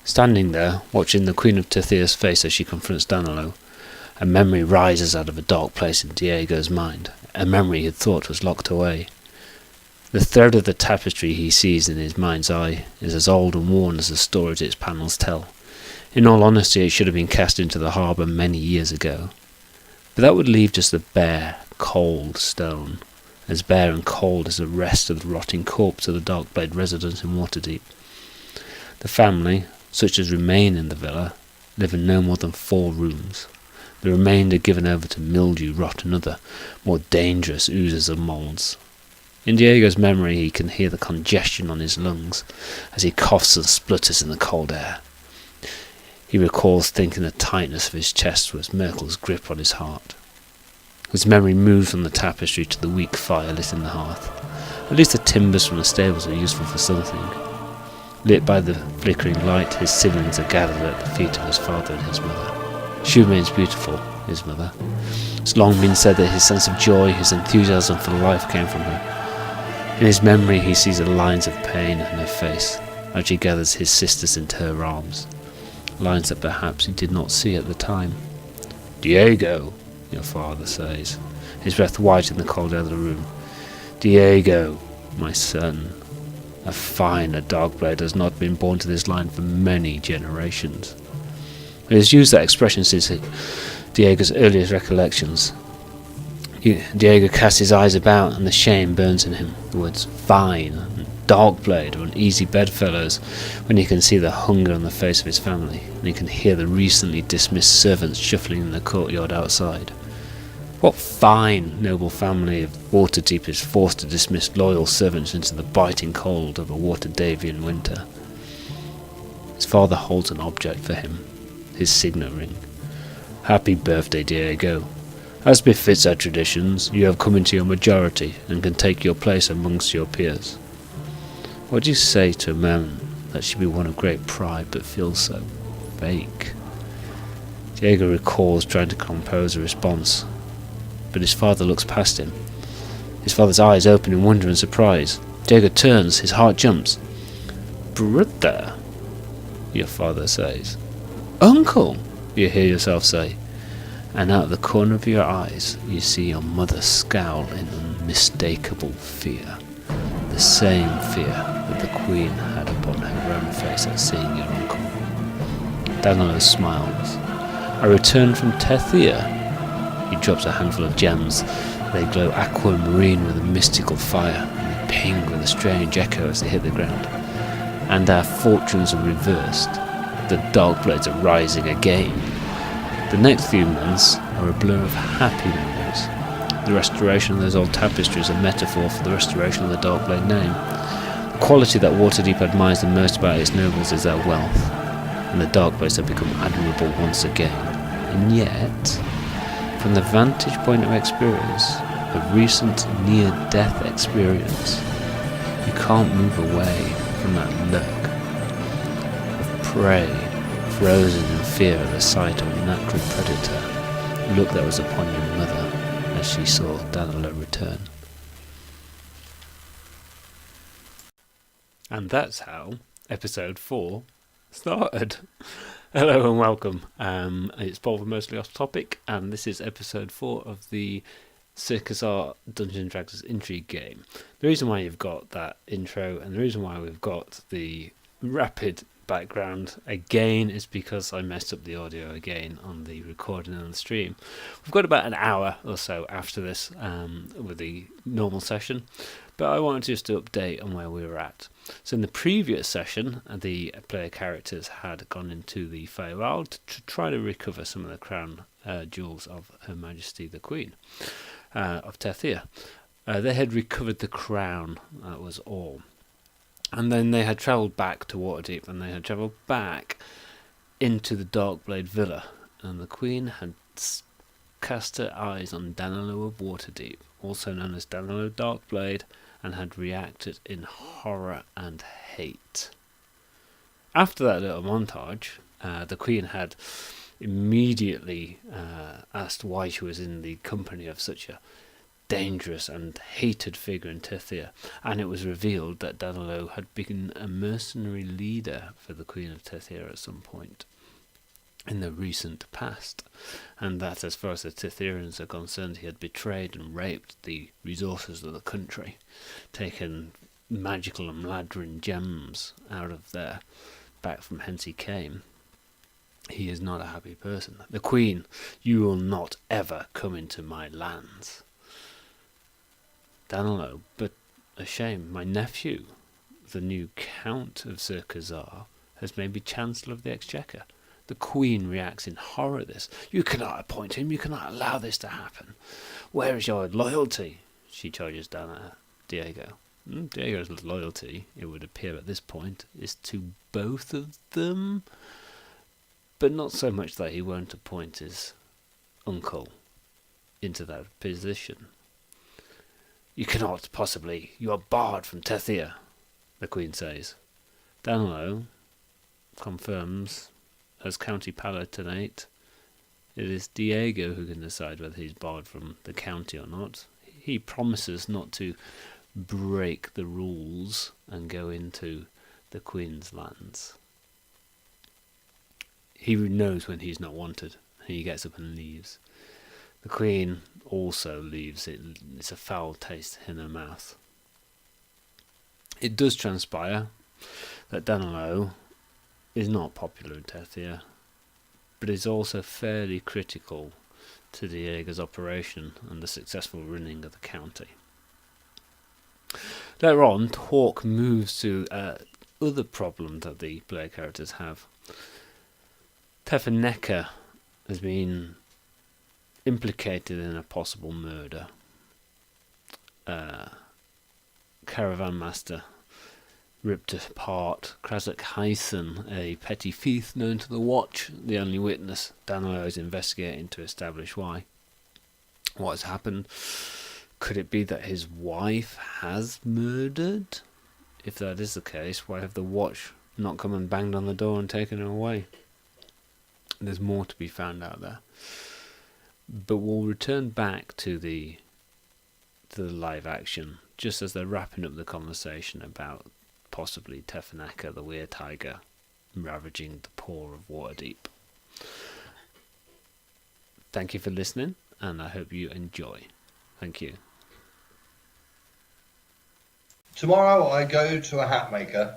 Standing there, watching the Queen of Tethyr's face as she confronts Danalo, a memory rises out of a dark place in Diego's mind, a memory he thought was locked away. The thread of the tapestry he sees in his mind's eye is as old and worn as the stories its panels tell. In all honesty, it should have been cast into the harbour many years ago. But that would leave just a bare, cold stone, as bare and cold as the rest of the rotting corpse of the Darkblade residents in Waterdeep. The family, such as remain in the villa, live in no more than 4 rooms. The remainder given over to mildew, rot and other, more dangerous oozes of moulds. In Diego's memory he can hear the congestion on his lungs as he coughs and splutters in the cold air. He recalls thinking the tightness of his chest was Merkel's grip on his heart. His memory moves from the tapestry to the weak fire lit in the hearth. At least the timbers from the stables are useful for something. Lit by the flickering light, his siblings are gathered at the feet of his father and his mother. She remains beautiful, his mother. It's long been said that his sense of joy, his enthusiasm for life came from her. In his memory he sees the lines of pain in her face as she gathers his sisters into her arms. Lines that perhaps he did not see at the time. "Diego," your father says, his breath white in the cold air of the room. "Diego, my son. A finer Darkblade has not been born to this line for many generations." He has used that expression since Diego's earliest recollections. Diego casts his eyes about and the shame burns in him. The words "fine" and "Darkblade" are uneasy bedfellows when he can see the hunger on the face of his family, and he can hear the recently dismissed servants shuffling in the courtyard outside. What fine, noble family of Waterdeep is forced to dismiss loyal servants into the biting cold of a Waterdavian winter? His father holds an object for him, his signet ring. "Happy birthday, Diego. As befits our traditions, you have come into your majority and can take your place amongst your peers." What do you say to a man that should be one of great pride but feels so fake? Diego recalls trying to compose a response, but his father looks past him. His father's eyes open in wonder and surprise. Diego turns, his heart jumps. "Brother," your father says. "Uncle," you hear yourself say, and out of the corner of your eyes you see your mother scowl in unmistakable fear. The same fear that the Queen had upon her own face at seeing your uncle. Danalo smiles. "I returned from Tethyr." He drops a handful of gems. They glow aquamarine with a mystical fire, and they ping with a strange echo as they hit the ground. "And our fortunes are reversed. The Darkblades are rising again." The next few months are a blur of happy memories. The restoration of those old tapestries is a metaphor for the restoration of the Darkblade name. The quality that Waterdeep admires the most about its nobles is their wealth, and the Darkblades have become admirable once again. And yet, from the vantage point of experience, of recent near-death experience, you can't move away from that look of prey, frozen in fear at the sight of a natural predator, a look that was upon your mother as she saw Danalo return. And that's how episode 4 started. Hello and welcome. It's Paul from Mostly Off Topic, and this is episode 4 of the Circus Art Dungeons & Dragons intrigue game. The reason why you've got that intro and the reason why we've got the rapid background again is because I messed up the audio again on the recording and the stream. We've got about an hour or so after this with the normal session, but I wanted just to update on where we were at. So in the previous session, the player characters had gone into the Feywild to try to recover some of the crown jewels of Her Majesty the Queen of Tethyr. They had recovered the crown, that was all. And then they had travelled back to Waterdeep, and they had travelled back into the Darkblade Villa, and the Queen had cast her eyes on Danalo of Waterdeep, also known as Danalo Darkblade, and had reacted in horror and hate. After that little montage, the Queen had immediately asked why she was in the company of such a dangerous and hated figure in Tethyr, and it was revealed that Danalo had been a mercenary leader for the Queen of Tethyr at some point in the recent past, and that as far as the Tethyrians are concerned, he had betrayed and raped the resources of the country, taken magical and Mladrin gems out of there, back from whence he came. He is not a happy person. The Queen, you will not ever come into my lands. Danalo, but a shame, my nephew, the new Count of Sir Khazar, has made me Chancellor of the Exchequer. The Queen reacts in horror at this. You cannot appoint him, you cannot allow this to happen. Where is your loyalty? She charges down at Diego. Diego's loyalty, it would appear at this point, is to both of them, but not so much that he won't appoint his uncle into that position. You cannot possibly. You are barred from Tethyr, the Queen says. Danalo confirms, as County Palatinate, it is Diego who can decide whether he's barred from the county or not. He promises not to break the rules and go into the Queen's lands. He knows when he's not wanted, and he gets up and leaves. The Queen also leaves. It's a foul taste in her mouth. It does transpire that Danalo is not popular in Tethyr, but is also fairly critical to Diego's operation and the successful running of the county. Later on, talk moves to other problem that the player characters have. Tefeneka has been implicated in a possible murder. Caravan master ripped apart. Krasok Hyson, a petty thief known to the Watch, the only witness. Danalo is investigating to establish why. What has happened? Could it be that his wife has murdered? If that is the case, why have the Watch not come and banged on the door and taken her away? There's more to be found out there. But we'll return back to the live action, just as they're wrapping up the conversation about possibly Tefeneka, the weretiger, ravaging the poor of Waterdeep. Thank you for listening, and I hope you enjoy. Thank you. Tomorrow I go to a hat maker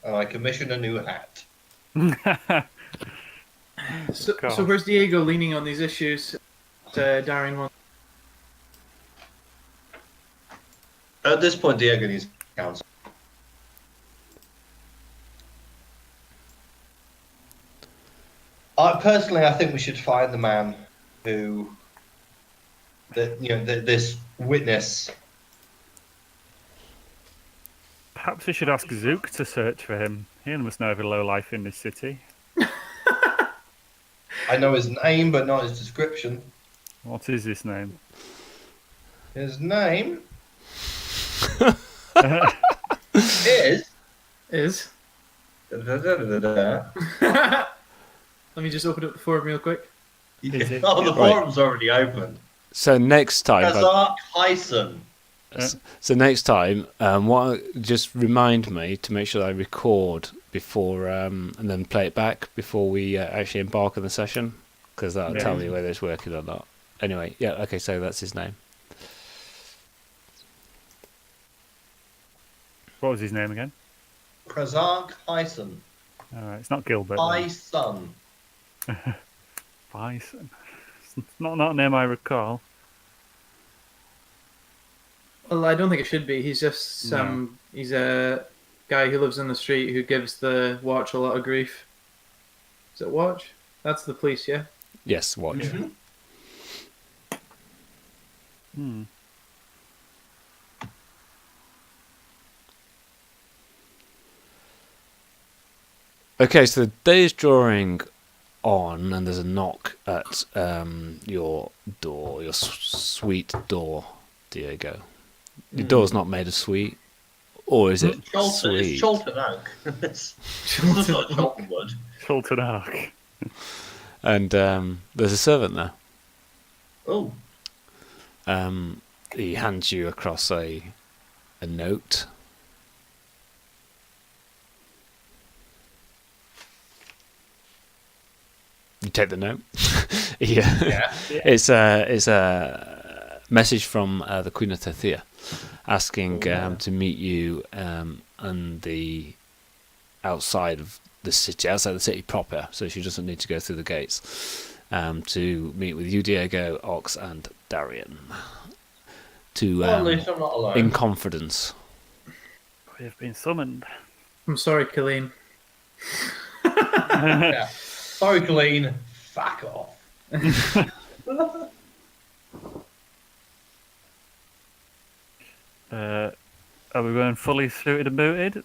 and I commission a new hat. So where's Diego leaning on these issues? Darian wants. At this point, Diego needs counsel. Personally, I think we should find the man who, this witness. Perhaps we should ask Zook to search for him. He must know every lowlife in this city. I know his name, but not his description. What is his name? His name is. Da-da-da-da-da. Let me just open up the forum real quick. Is Oh, the forum's already open. So next time, Khazar Hyson. So next time, just remind me to make sure I record before and then play it back before we actually embark on the session, because that'll tell me whether it's working or not. Anyway, yeah, okay, so that's his name. What was his name again? Khazar Hyson. Alright, it's not Gilbert. Hyson. Bison. It's not a name I recall. Well, I don't think it should be. He's just he's a guy who lives in the street who gives the Watch a lot of grief. Is it Watch? That's the police, yeah? Yes, Watch. Mm-hmm. Okay, so the day is drawing on, and there's a knock at your door, your sweet door, Diego. Your door's not made of sweet, or is it sweet? It's Cholton Oak. It's not Cholton Wood. Cholton Ark. And there's a servant there. Oh. He hands you across a note. You take the note. Yeah. It's a message from the Queen of Tethyr, asking to meet you on the outside of the city, outside the city proper, so she doesn't need to go through the gates. To meet with you, Diego, Ox, and Darian. Well, at least I'm not alone. In confidence. We have been summoned. I'm sorry, Colleen. Yeah. Sorry, Colleen. Fuck off. Are we going fully suited and booted?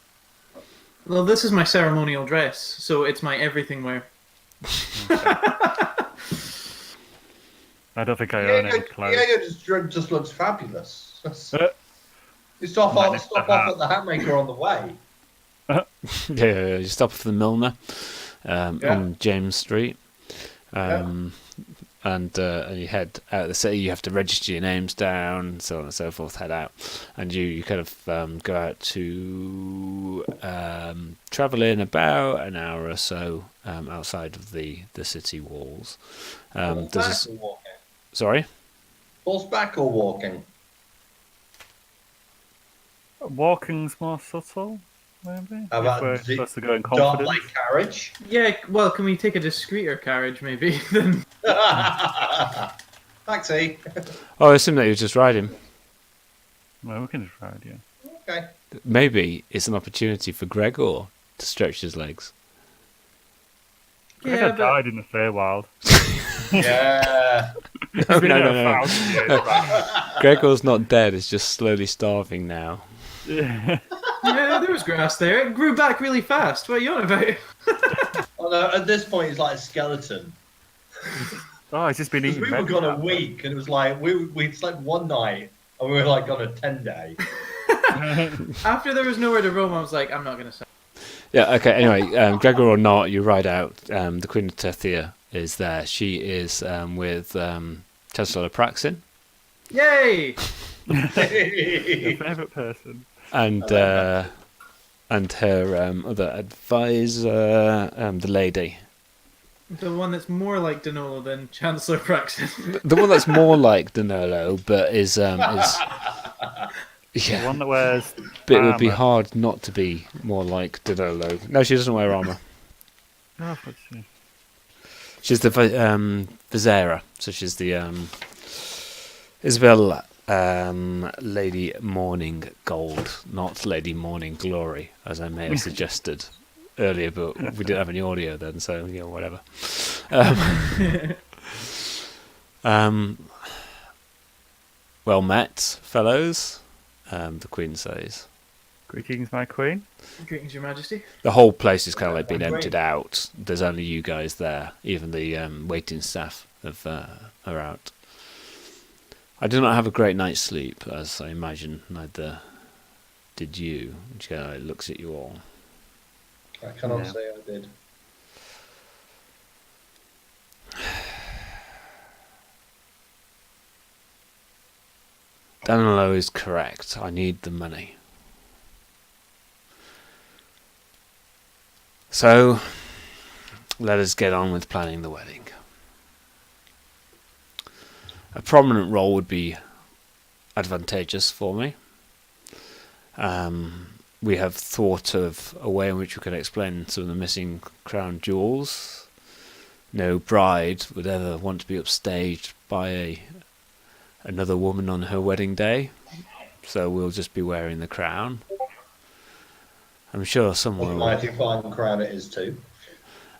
Well, this is my ceremonial dress, so it's my everything wear. I don't think I own any clothes. Just looks fabulous. You stop Minus off the hat. at the hat maker on the way. Yeah, you stop for the Milner on James Street, and you head out of the city. You have to register your names down, so on and so forth. Head out, and you kind of go out to travel in about an hour or so outside of the city walls. Horseback or walking? Sorry, Horseback or walking? Walking's more subtle, maybe. How If about we're the supposed to go in Dark confidence. like carriage? Yeah, well, can we take a discreeter carriage, maybe? Then Taxi. Oh, I assume that you're just riding. Well, we can just ride, yeah. Okay. Maybe it's an opportunity for Gregor to stretch his legs. Greg yeah, had died in the Feywild. Yeah. No, Been no, there no. 1,000 years, right? Gregor's not dead, he's just slowly starving now. Yeah. yeah, there was grass there. It grew back really fast. What are you on about? Oh, no, at this point, he's like a skeleton. Oh, he's just been Because eating. we were veg gone a now. week, and it was like we slept one night, and we were like on a 10-day. After there was nowhere to roam, I was like, I'm not going to say. Yeah, okay, anyway, Gregor or not, you ride out. The Queen of Tethyr is there. She is with Chancellor Praxin Yay! Your favourite person. and her other advisor, the lady. The one that's more like Danalo than Chancellor Praxton. The one that's more like Danalo, but is The yeah, one that wears. but it would be armour. hard not to be more like Danalo. No, she doesn't wear armor. Oh, what's she? She's the Vizera, so she's the Isabel Lady Morning Gold, not Lady Morning Glory, as I may have suggested earlier, but we didn't have any audio then, so yeah, whatever. Well met, fellows, the Queen says. Greetings, my queen. Greetings, Your Majesty. The whole place is kind of like been Great. emptied out. There's only you guys there. Even the waiting staff are out. I do not have a great night's sleep, as I imagine neither did you. Which looks at you all. I cannot Yeah. say I did. Danalo is correct. I need the money. So, let us get on with planning the wedding. A prominent role would be advantageous for me. We have thought of a way in which we could explain some of the missing crown jewels. No bride would ever want to be upstaged by another woman on her wedding day, so we'll just be wearing the crown. I'm sure someone will. Mighty fine crown it is too.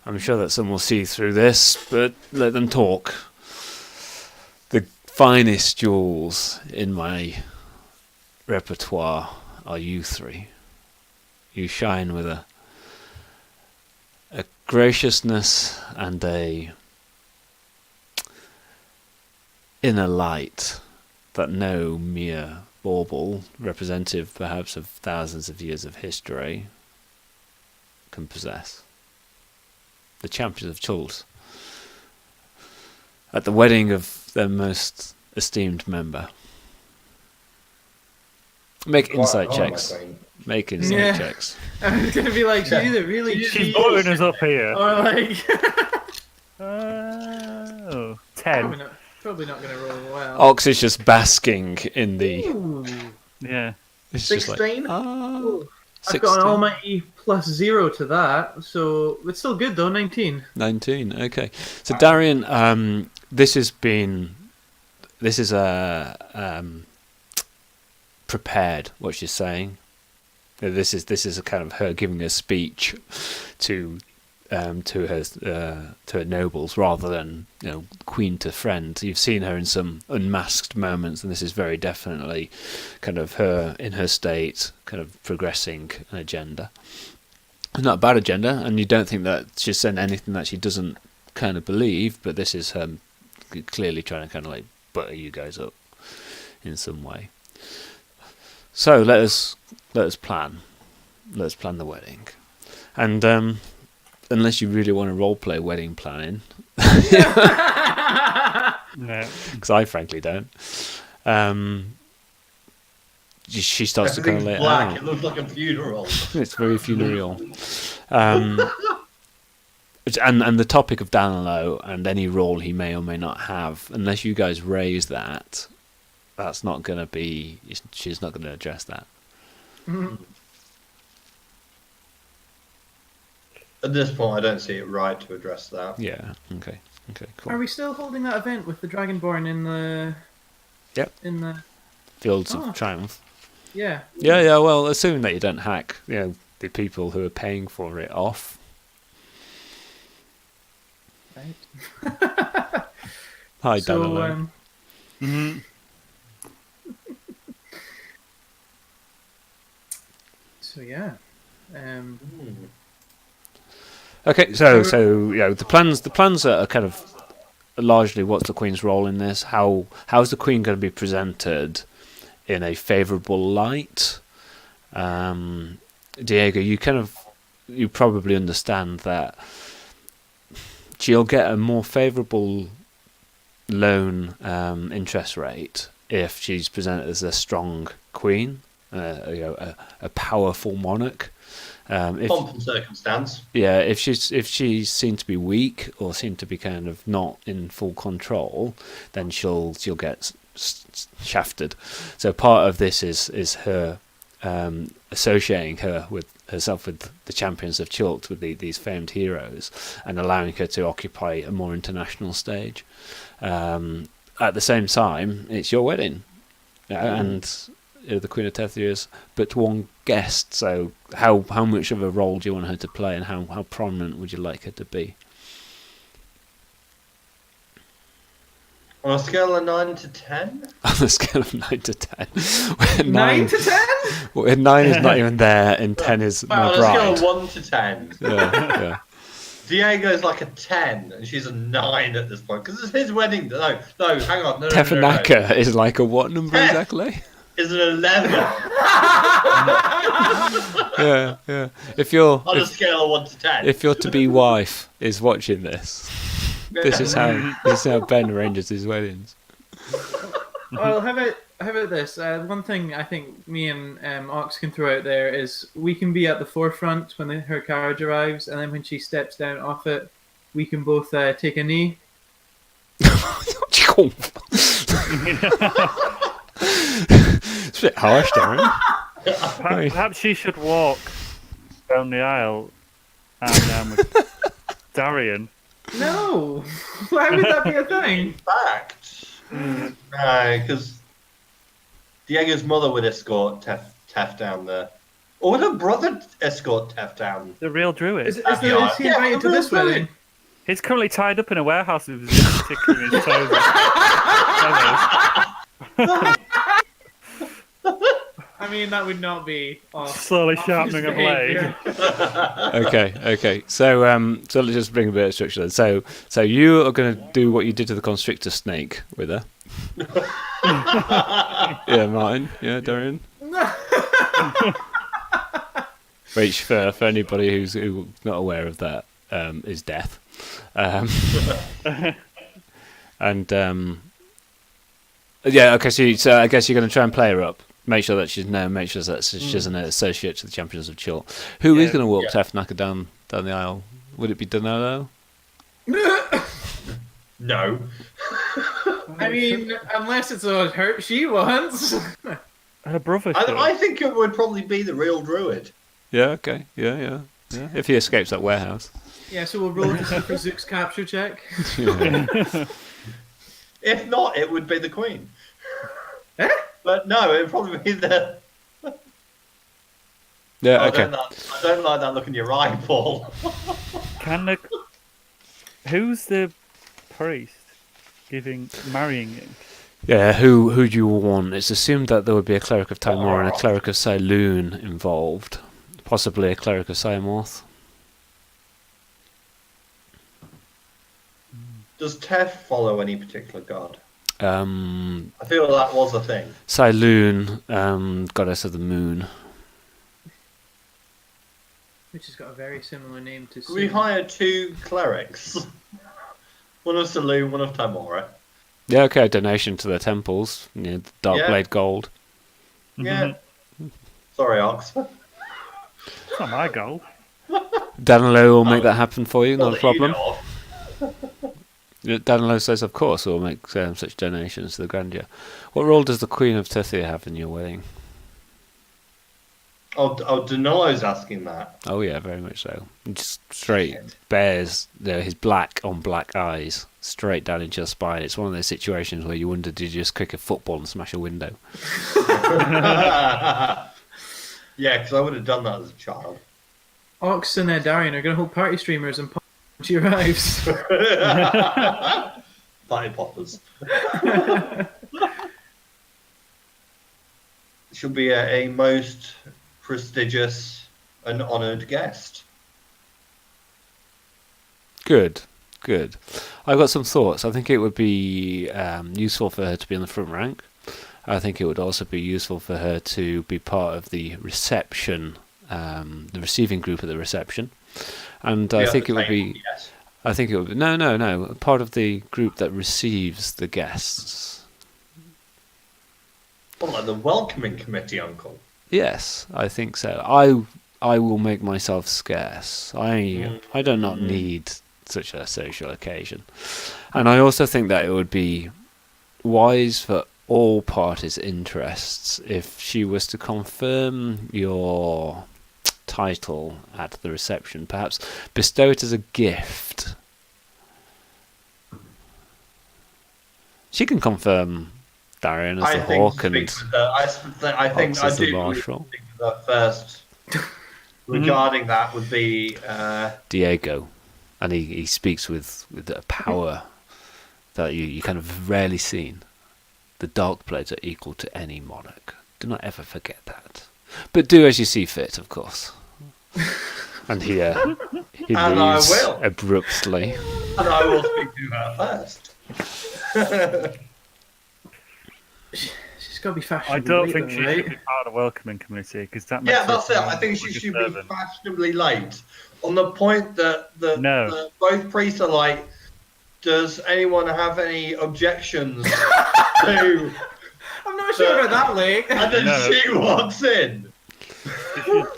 I'm sure that some will see through this, but let them talk. The finest jewels in my repertoire are you three. You shine with a graciousness and a inner light that no mere bauble, representative perhaps of thousands of years of history, can possess. The champions of Chult, at the wedding of their most esteemed member. Make Quite insight hard, my checks. queen. Make insight Yeah. checks. I was gonna be like, she's either really She's cheap buttering us up here. or like. 10. Probably not gonna roll well. Ox is just basking in the. Ooh, Yeah. It's just like 16. ah, I've got an 16. almighty +0 to that, so it's still good though. 19. 19. Okay. So Darian, this is prepared. What she's saying. This is a kind of her giving a speech to her nobles rather than queen to friend. You've seen her in some unmasked moments, and this is very definitely kind of her in her state, kind of progressing an agenda. It's not a bad agenda, and you don't think that she's saying anything that she doesn't kind of believe, but this is her clearly trying to kind of like butter you guys up in some way. So let us plan. Let's plan the wedding, and unless you really want to roleplay wedding planning, No. because I frankly don't. She starts to kind of lay Everything's it black. out. It looks like a funeral. It's very funereal. And the topic of Danalo and any role he may or may not have, unless you guys raise that, that's not going to be. She's not going to address that. At this point, I don't see it right to address that. Yeah. Okay. Cool. Are we still holding that event with the Dragonborn in the? Yep. In the. Fields Oh. of Triumph. Yeah. Yeah. Well, assuming that you don't hack, the people who are paying for it off. Right. Hi, So Danalo. So yeah. Okay, so the plans are kind of largely what's the Queen's role in this? How's the Queen going to be presented in a favourable light? Diego, you probably understand that she'll get a more favourable loan interest rate if she's presented as a strong queen, a powerful monarch. Pomp and circumstance. Yeah, if she's seen to be weak or seen to be kind of not in full control, then she'll get shafted. So part of this is her associating herself with the champions of Chult, with these famed heroes, and allowing her to occupy a more international stage. At the same time, it's your wedding, and the Queen of Tethyr is but one guest. So how much of a role do you want her to play, and how prominent would you like her to be? On a scale of 9 to 10? On a scale of 9 to 10. 9 to 10? Well, 9 is not even there, and 10 is my On a bride. scale of 1 to 10. Yeah. Diego's like a 10, and she's a 9 at this point, because it's his wedding. No, hang on. No. Tefeneka is like a what number Tef- exactly? Is an 11 Yeah. If a scale of 1 to 10. if your to-be wife is watching this, this is how Ben arranges his weddings. Well, how about this? One thing I think me and Ox can throw out there is we can be at the forefront when her carriage arrives, and then when she steps down off it, we can both take a knee. It's a bit harsh, Darren. Perhaps she should walk down the aisle and with Darian. No! Why would that be a thing? In fact, because Diego's mother would escort Tef down there. Or would her brother escort Tef down? The real druid. Is he invited to this wedding? He's currently tied up in a warehouse with his tickling his toes. I mean, that would not be Slowly sharpening a blade. Okay. So let's just bring a bit of structure then. So you are going to do what you did to the constrictor snake with her. Yeah, Martin. Yeah, Dorian. Which for anybody who's not aware of that is death. Yeah, okay, so I guess you're going to try and play her up. Make sure that she's she's an associate to the Champions of Chult. Who is going to walk Tefeneka down the aisle? Would it be Danalo? No. I mean, unless it's a her she wants. Her brother. I think it would probably be the real druid. Yeah, okay. Yeah. If he escapes that warehouse. Yeah, so we'll roll to see for Zook's capture check. Yeah. If not, it would be the queen. Eh? But no, it would probably be the... Yeah, okay. I don't like that look in your eye, Paul. Who's the priest marrying him? Yeah, who do you want? It's assumed that there would be a cleric of Timor and a cleric of Saloon involved. Possibly a cleric of Siamoth. Does Tef follow any particular god? I feel that was a thing. Saloon, goddess of the moon. Which has got a very similar name to We Sue. hired 2 clerics. One of Saloon, one of Timora. Yeah, okay, donation to the temples. The Darkblade gold. Yeah. Sorry, Ox. It's not my goal. Danalo will make that happen for you, not a problem. You know of. Danalo says, of course, we'll make such donations to the grandeur. What role does the Queen of Tethyr have in your wedding? Oh, Danalo's asking that. Oh yeah, very much so. Just straight bears his black on black eyes straight down into your spine. It's one of those situations where you wonder, did you just kick a football and smash a window? Yeah, because I would have done that as a child. Ox and Darian are going to hold party streamers and pop when she arrives. Party poppers. She'll be a most prestigious and honoured guest. Good. I've got some thoughts. I think it would be useful for her to be in the front rank. I think it would also be useful for her to be part of the reception, the receiving group at the reception. And I think it would be... Yes. I think it would be... No. Part of the group that receives the guests. Well, like the welcoming committee, Uncle. Yes, I think so. I will make myself scarce. I do not need such a social occasion. And I also think that it would be wise for all parties' interests if she was to confirm your title at the reception, perhaps bestow it as a gift. She can confirm Darian as the Hawk and I as the do Marshal. think that first regarding that would be Diego, and he speaks with a power that you kind of rarely seen. The dark blades are equal to any monarch. Do not ever forget that. But do as you see fit, of course. And he and leaves I will. abruptly. And I will speak to her first. She's got to be fashionable. I don't think she should be part of the welcoming committee because that. Yeah, that's it. I think she should be fashionably late. On the point that both priests are like, does anyone have any objections to... I'm not sure about that late. And then she walks in.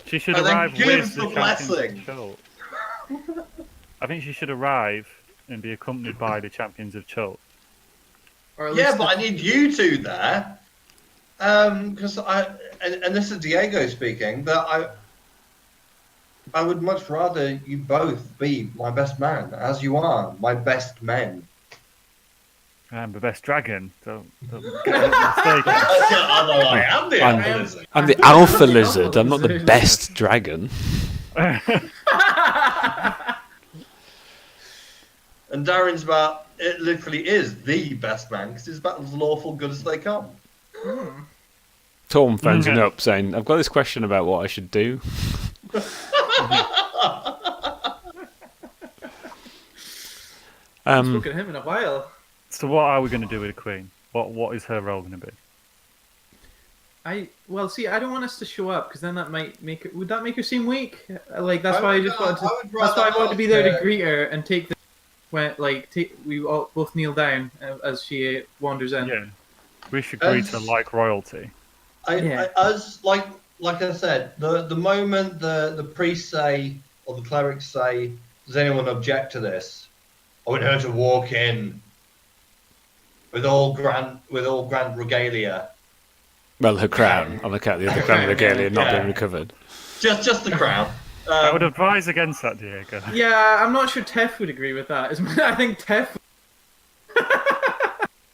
She should And arrive then gives with the the blessing. Champions of Chult. I think she should arrive and be accompanied by the Champions of Chult. Yeah, but I need you two there. Because and this is Diego speaking, that I would much rather you both be my best man, as you are my best men. I'm the best dragon. Don't get mistaken. Although I am the alpha lizard. I'm the alpha lizard. I'm not the best dragon. And Darren's about, it literally is the best man, because he's about as lawful good as they come. Torm phones him up saying, I've got this question about what I should do. I've spoken to him in a while. So what are we going to do with the Queen? What is her role going to be? I don't want us to show up because then that might make it. Would that make her seem weak? Like that's why I just wanted to. That's why I wanted to be there to greet her and take the. We all both kneel down as she wanders in. Yeah. We should greet her like royalty. As like I said, the moment the priests say or the clerics say, "Does anyone object to this?" I want her to walk in with all grand regalia. Well, her crown, on account of the other crown regalia not being recovered. Just the crown. I would advise against that, Diego. Yeah, I'm not sure Tef would agree with that. I think Tef.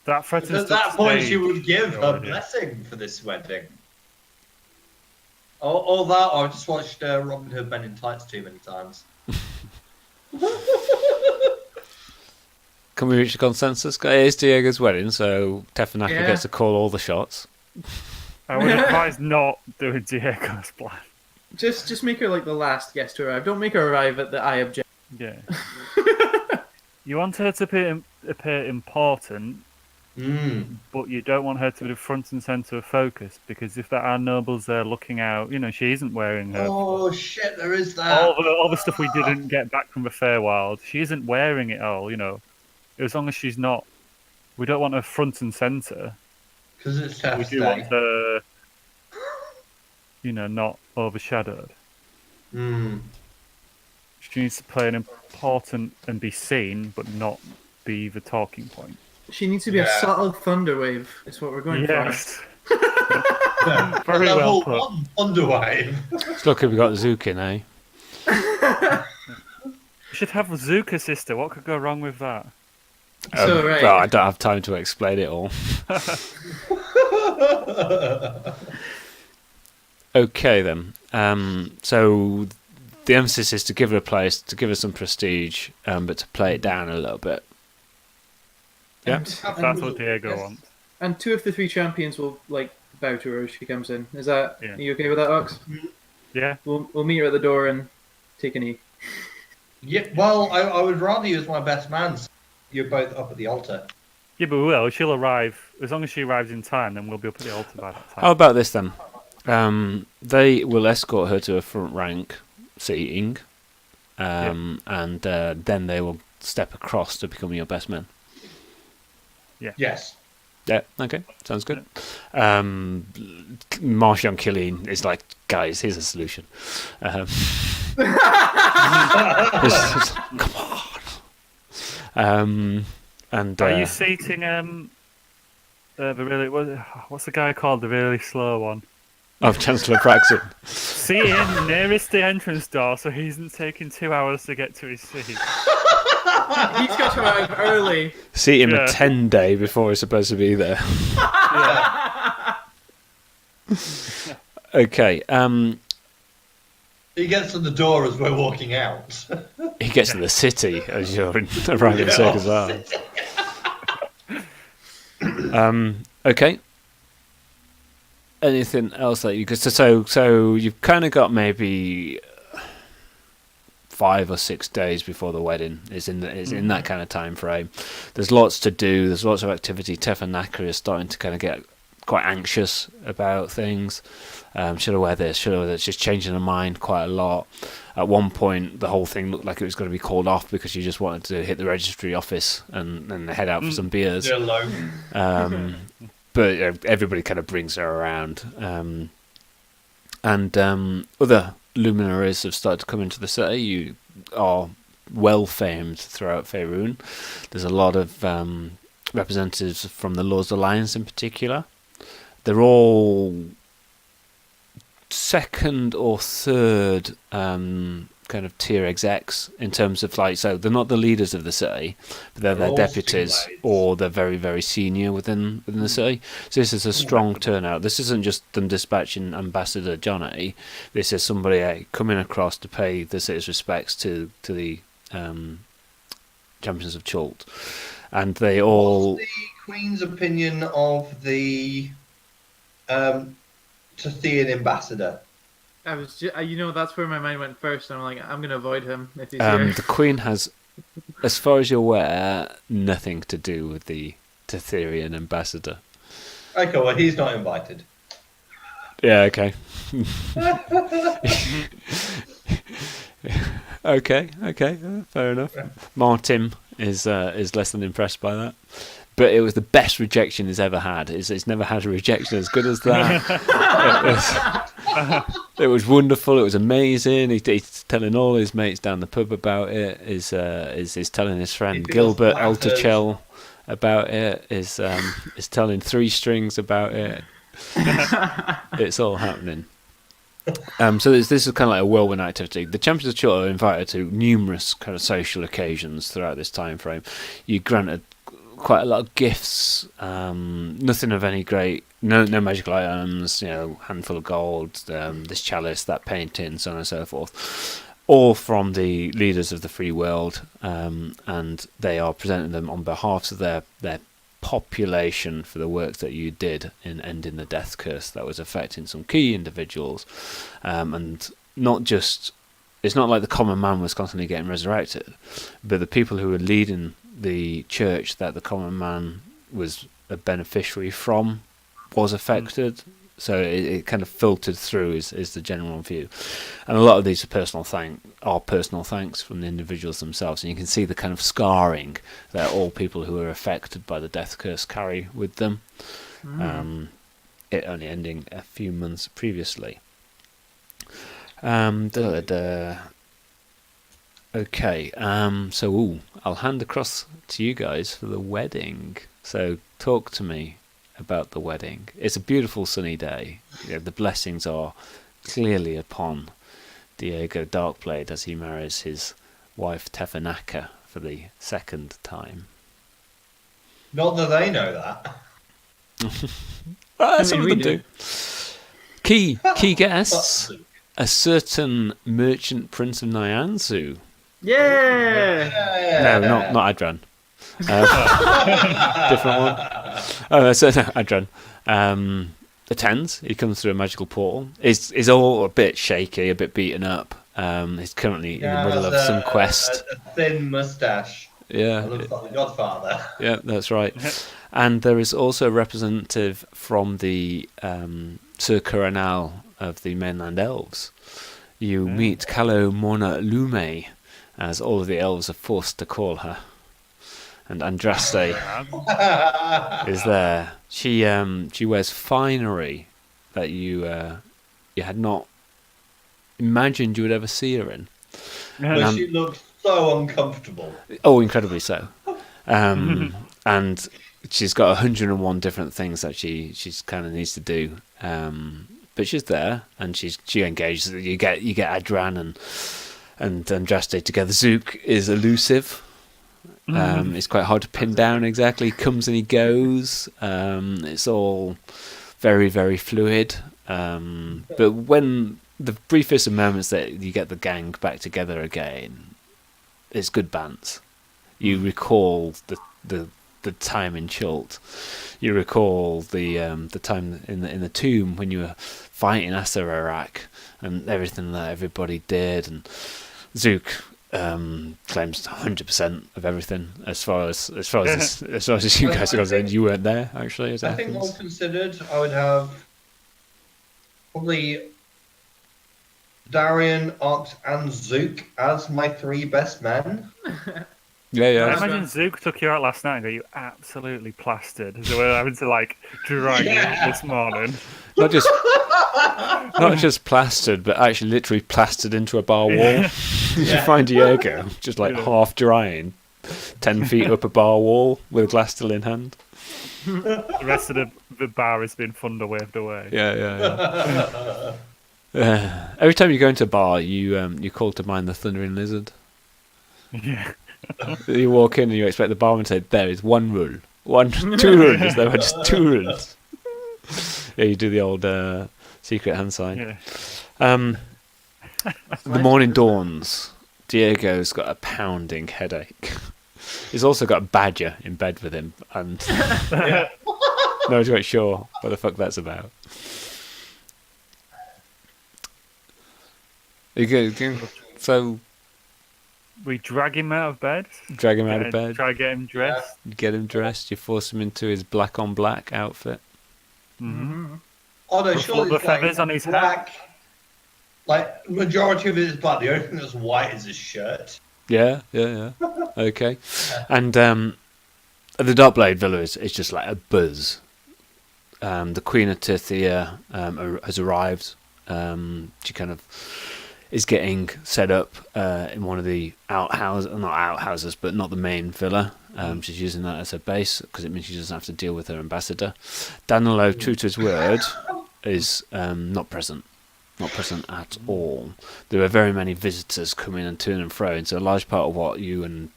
That threatens At that point, she would give her blessing for this wedding. All that, I just watched Robin Hood Men in Tights too many times. Can we reach a consensus? It is Diego's wedding, so Tefeneka gets to call all the shots. I would advise not doing Diego's plan. Just make her like the last guest to arrive. Don't make her arrive at the I object. Yeah. You want her to appear important, but you don't want her to be the front and centre of focus, because if there are nobles there looking out, she isn't wearing her. Oh shit, there is that. All the stuff we didn't get back from the Feywild, she isn't wearing it all, As long as she's not, we don't want her front and centre. Because it's Tef's We do want her, not overshadowed. She needs to play an important and be seen, but not be the talking point. She needs to be a subtle thunder wave. Is what we're going for. Very well put. Underwave. It's lucky we got Zook in, eh? We should have a Zuka sister. What could go wrong with that? Well, I don't have time to explain it all. Okay then. So the emphasis is to give her a place, to give her some prestige, but to play it down a little bit. Yeah, that's what Diego wants. And 2 of the 3 champions will bow to her as she comes in. Is that? Are you okay with that, Ox? Yeah. We'll meet her at the door and take a knee. Yeah. Well, I would rather use my best man. So you're both up at the altar. Yeah, but we will. She'll arrive. As long as she arrives in time, then we'll be up at the altar by that time. How about this then? They will escort her to a front rank seating, and then they will step across to become your best men. Yeah. Yes. Yeah, okay, sounds good. Martian Killeen is like, guys, here's a solution. Come on. And are you seating what's the guy called, the really slow one? Of Chancellor Praxton. Seat him nearest the entrance door so he isn't taking 2 hours to get to his seat. He's got to arrive early. Seat him a 10-day before he's supposed to be there. Okay. He gets to the door as we're walking out. He gets to the city as you're arriving at Circus Island. Okay. Anything else that you could... So you've kind of got maybe 5 or 6 days before the wedding. Is in that kind of time frame. There's lots to do. There's lots of activity. Tefeneka is starting to kind of get quite anxious about things. Should I wear this? Should I wear that? She's changing her mind quite a lot. At one point, the whole thing looked like it was going to be called off because she just wanted to hit the registry office and head out for some beers. But everybody kind of brings her around. And other luminaries have started to come into the city. You are well famed throughout Faerun. There's a lot of representatives from the Lord's Alliance in particular. They're all second or third kind of tier execs in terms of so they're not the leaders of the city, but they're their deputies, or they're very, very senior within the city. So this is a strong turnout. This isn't just them dispatching Ambassador Johnny. This is somebody coming across to pay the city's respects to the champions of Chult, and they all. What's the Queen's opinion of the Tethyr ambassador? I was, that's where my mind went first. And I'm like, I'm going to avoid him if he's here. The Queen has, as far as you're aware, nothing to do with the Tethyrian ambassador. Okay, well, he's not invited. Yeah, okay. Okay, fair enough. Martin is less than impressed by that. but it was the best rejection he's ever had. It's never had a rejection as good as that. It was wonderful. It was amazing. He's telling all his mates down the pub about it. He's telling his friend Gilbert Elterchell about it. Is telling Three Strings about it. It's all happening. So this is kind of like a whirlwind activity. The Champions of Chult are invited to numerous kind of social occasions throughout this time frame. You granted quite a lot of gifts. Nothing of any great. No magical items. Handful of gold. This chalice, that painting, so on and so forth. All from the leaders of the free world, and they are presenting them on behalf of their population for the work that you did in ending the death curse that was affecting some key individuals, and not just. It's not like the common man was constantly getting resurrected, but the people who were leading the church that the common man was a beneficiary from was affected. So it kind of filtered through is the general view, and a lot of these are personal thanks from the individuals themselves, and you can see the kind of scarring that all people who are affected by the death curse carry with them. It only ending a few months previously. Okay, so I'll hand across to you guys for the wedding. So talk to me about the wedding. It's a beautiful sunny day. The blessings are clearly upon Diego Darkblade as he marries his wife Tefeneka for the second time. Not that they know that. Some of them do. Key guests. A certain merchant prince of Nyanzu. Yeah. No, not Adran. Different one. So no, Adran attends. He comes through a magical portal. He's all a bit shaky, a bit beaten up. He's currently in the middle of some quest. A thin moustache. Yeah. Looks like the Godfather. Yeah, that's right. And there is also a representative from the Sir Coronal of the mainland elves. You meet Calo Morna Lume, as all of the elves are forced to call her. And Andraste is there. She wears finery that you had not imagined you would ever see her in. But she looks so uncomfortable. Oh, incredibly so. And she's got 101 different things that she's kind of needs to do. But she's there, and she engages. You get Adran and Andraste together. Zook is elusive. It's quite hard to pin down exactly. He comes and he goes. It's all very, very fluid. But when the briefest of moments that you get the gang back together again, it's good bands. You recall the time in Chult. You recall the time in the tomb when you were fighting Asarak and everything that everybody did. And Zook claims 100% of everything as far as you guys are concerned. You weren't there actually. I think all considered, I would have probably Darian, Ox, and Zook as my three best men. Yeah. I imagine Zook took you out last night and got you absolutely plastered. So we're having to drag you this morning. Not just plastered, but actually literally plastered into a bar wall. You find Diego just half drying, 10 feet up a bar wall with a glass still in hand. The rest of the bar has been thunder waved away. Yeah. Every time you go into a bar, you call to mind the thundering lizard. Yeah. You walk in and you expect the barman to say, "There is one rule, two rules." There are just two rules. Yeah, you do the old secret hand sign. Yeah. The morning dawns. Diego's got a pounding headache. He's also got a badger in bed with him, and not quite sure what the fuck that's about. So we drag him out of bed. Drag him out of bed. Try to get him dressed. You get him dressed. You force him into his black on black outfit. Mm-hmm. Oh no, surely the feathers on his black. Like majority of it is black. The only thing that's white is his shirt. Yeah. Okay. And The Darkblade Villa is just like a buzz. The Queen of Tethyr has arrived. She kind of is getting set up in one of the outhouses, but not the main villa. She's using that as her base because it means she doesn't have to deal with her ambassador. Danalo, true to his word, is not present. Not present at all. There are very many visitors coming and to and fro, and so a large part of what you and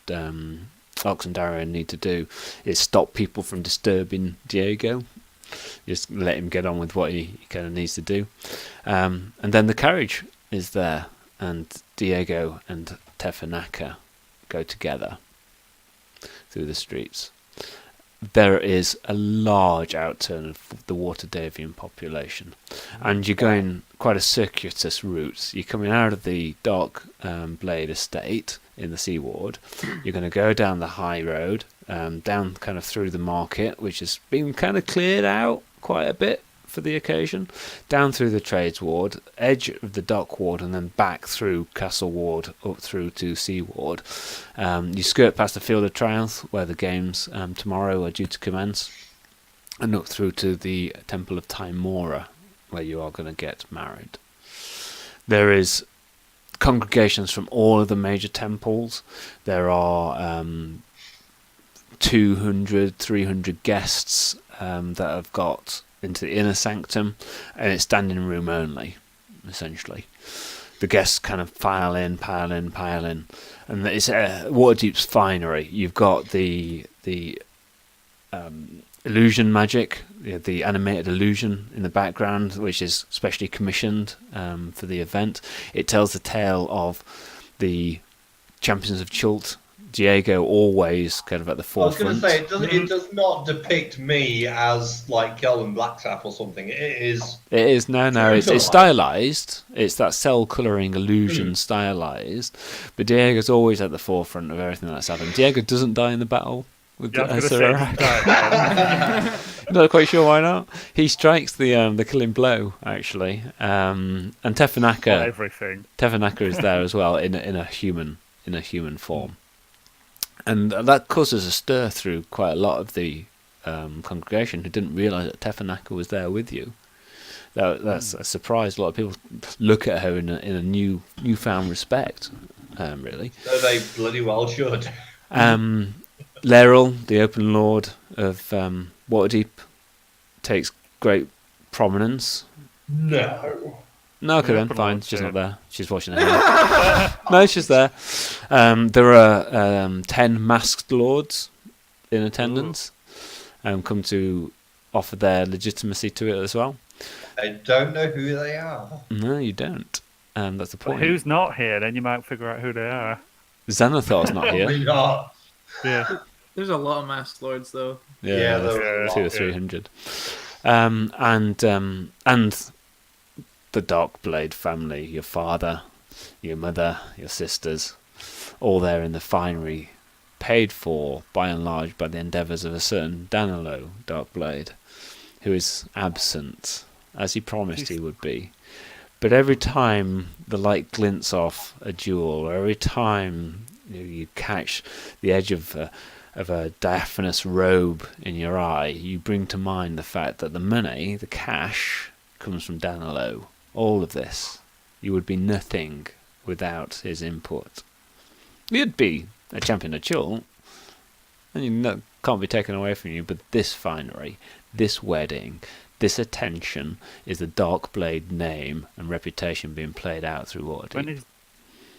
Ox and Darian need to do is stop people from disturbing Diego. Just let him get on with what he kind of needs to do. And then the carriage is there, and Diego and Tefeneka go together through the streets. There is a large outturn of the Waterdeepian population, and you're going quite a circuitous route. You're coming out of the Darkblade estate in the Seaward. You're going to go down the high road, down kind of through the market, which has been kind of cleared out quite a bit for the occasion, down through the Trades Ward, edge of the Dock Ward, and then back through Castle Ward up through to Seaward. You skirt past the Field of Triumph, where the games tomorrow are due to commence, and up through to the Temple of Timora, where you are going to get married. There is congregations from all of the major temples. There are 200, 300 guests that have got into the inner sanctum, and it's standing room only, essentially. The guests kind of pile in, and it's Waterdeep's finery. You've got the illusion magic, the animated illusion in the background, which is specially commissioned for the event. It tells the tale of the champions of Chult. Diego always kind of at the forefront. I was going to say, it does not depict me as like Kelvin Blackstaff or something. It is. No. It's stylized. It's that cell colouring illusion stylized. But Diego's always at the forefront of everything that's happened. Diego doesn't die in the battle with Not quite sure why not. He strikes the killing blow actually, and Tefeneka is there as well in a human form. And that causes a stir through quite a lot of the congregation who didn't realise that Tefeneka was there with you. That's a surprise. A lot of people look at her in a newfound respect, really. So they bloody well should. Laeral, the Open Lord of Waterdeep, takes great prominence. No, okay then, fine. She's not there. She's washing her hair. No, she's there. There are 10 masked lords in attendance, come to offer their legitimacy to it as well. I don't know who they are. No, you don't. That's the point. But who's not here? Then you might figure out who they are. Xanathar's not here. Probably not. Yeah. There's a lot of masked lords though. Yeah, there's 200 or 300. And the Darkblade family, your father, your mother, your sisters, all there in the finery, paid for by and large by the endeavours of a certain Danalo Darkblade, who is absent, as he promised he would be. But every time the light glints off a jewel, or every time you catch the edge of a diaphanous robe in your eye, you bring to mind the fact that the money, the cash, comes from Danalo. All of this. You would be nothing without his input. You'd be a champion of Chult, and can't be taken away from you, but this finery, this wedding, this attention is the Darkblade name and reputation being played out through Waterdeep.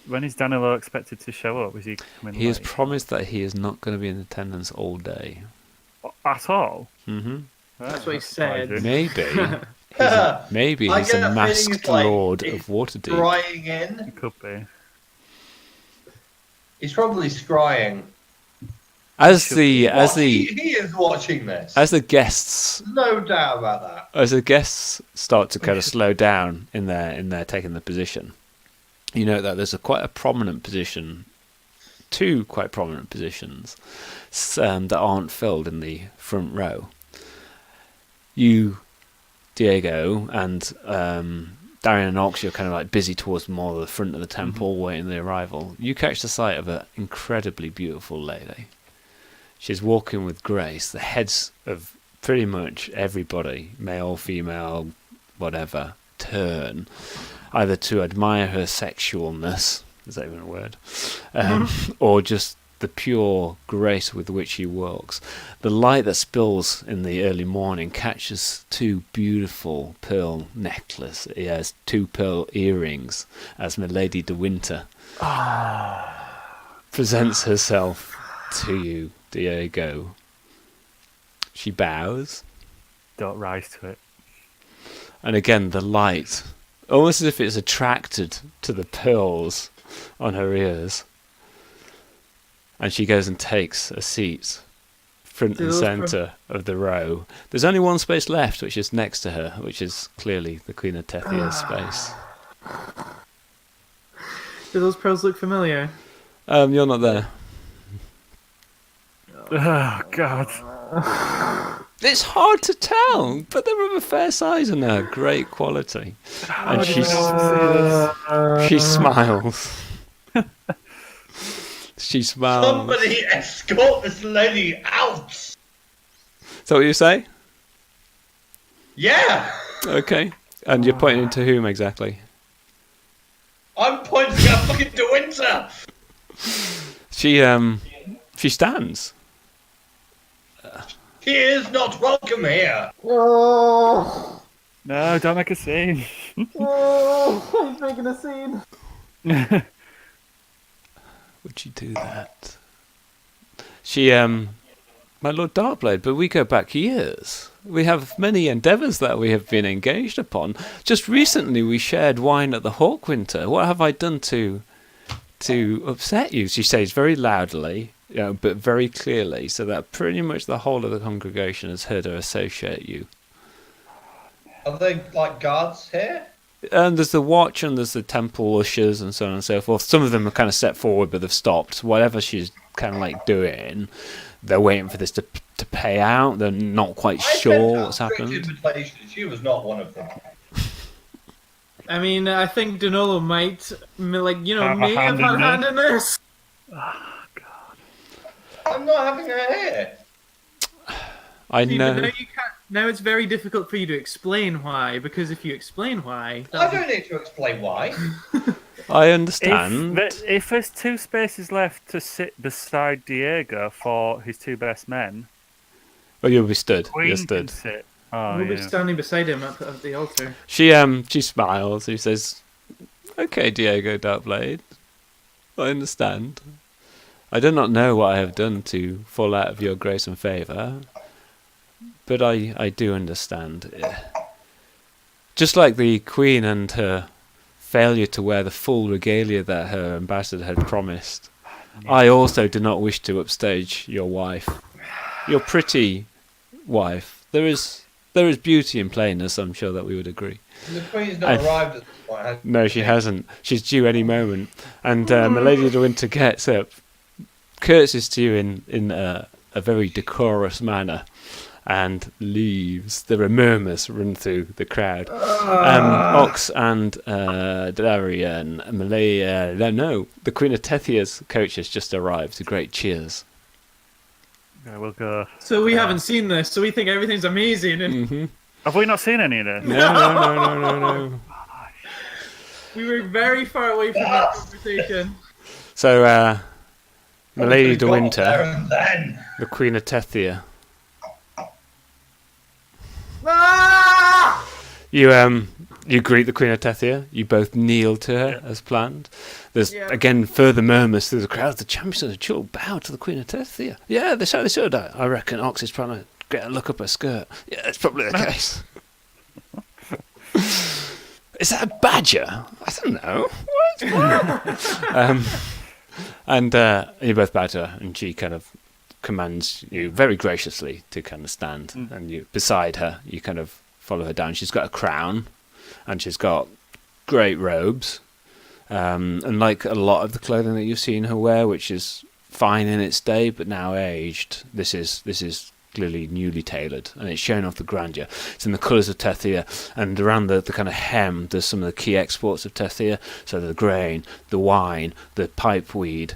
When is Danilo expected to show up? Is he coming late? He has promised that he is not going to be in attendance all day. At all? Mm-hmm. That's what he said. Maybe he's a masked lord of Waterdeep. Scrying in. It could be. He's probably scrying. He is watching this. As the guests, no doubt about that. As the guests start to kind of slow down in their taking the position, you know that there's quite a prominent position, 2 quite prominent positions that aren't filled in the front row. You, Diego, and Darian and Ox, you're kind of like busy towards more of the front of the temple, waiting the arrival. You catch the sight of an incredibly beautiful lady She's walking with grace. The heads of pretty much everybody, male, female, whatever, turn either to admire her sexualness, is that even a word, or just the pure grace with which she walks. The light that spills in the early morning catches 2 beautiful pearl necklaces. He has 2 pearl earrings as Milady de Winter presents herself to you, Diego. She bows. Don't rise to it. And again, the light, almost as if it's attracted to the pearls on her ears. And she goes and takes a seat front and centre of the row. There's only one space left, which is next to her, which is clearly the Queen of Tethyr's space. Do those pearls look familiar? You're not there. Oh, God. It's hard to tell, but they're of a fair size and they're great quality. And she smiles. She smiles. Somebody escort this lady out! Is that what you say? Yeah! Okay. And you're pointing to whom exactly? I'm pointing at fucking De Winter! She stands. He is not welcome here! Oh, No, don't make a scene. he's making a scene. Would you do that? She, my Lord Darkblade, but we go back years. We have many endeavours that we have been engaged upon. Just recently we shared wine at the Hawkwinter. What have I done to upset you? She says very loudly, but very clearly, so that pretty much the whole of the congregation has heard her associate you. Are they like guards here? And there's the watch and there's the temple ushers and so on and so forth. Some of them are kind of stepped forward but they've stopped. Whatever she's kind of like doing, they're waiting for this to pay out. They're not quite sure what's happened. She was not one of them. I mean, I think Danalo might, Have may have had a hand in this. Oh, God. I'm not having her here. I See, know. but now you can't. Now it's very difficult for you to explain why, because if you explain why, I don't need to explain why. I understand. If there's 2 spaces left to sit beside Diego for his 2 best men, Oh, you'll be stood. Queen You're can stood. sit. Oh, we'll be yeah. standing beside him at the altar. She smiles. She says, "Okay, Diego Darkblade, I understand. I do not know what I have done to fall out of your grace and favour, but I do understand. Just like the Queen and her failure to wear the full regalia that her ambassador had promised, I also do not wish to upstage your wife, your pretty wife. There is beauty in plainness, I'm sure that we would agree." The Queen's not arrived at this point, has she? No, she hasn't. She's due any moment. And Milady de Winter gets up, curtsies to you in a very decorous manner, and leaves. There are murmurs run through the crowd. Ox and Darian, Malaya, no, the Queen of Tethyr's coach has just arrived. Great cheers. Yeah, we'll go. So we haven't seen this, so we think everything's amazing, and Have we not seen any of this? No. we were very far away from that conversation. So, Milady de Got there Winter, and then. the Queen of Tethyr, Ah! you greet the Queen of Tethyr. You both kneel to her as planned. There's again further murmurs through the crowd. The champions of the duel bow to the Queen of Tethyr. Yeah, they certainly should. I reckon Ox is trying to get a look up her skirt. Yeah, that's probably the case. Is that a badger? I don't know. What? And you both bow to her, and she kind of commands you very graciously to kind of stand, and you beside her. You kind of follow her down. She's got a crown, and she's got great robes, and like a lot of the clothing that you've seen her wear, which is fine in its day, but now aged. This is clearly newly tailored, and it's showing off the grandeur. It's in the colours of Tethyr, and around the kind of hem there's some of the key exports of Tethyr, so the grain, the wine, the pipeweed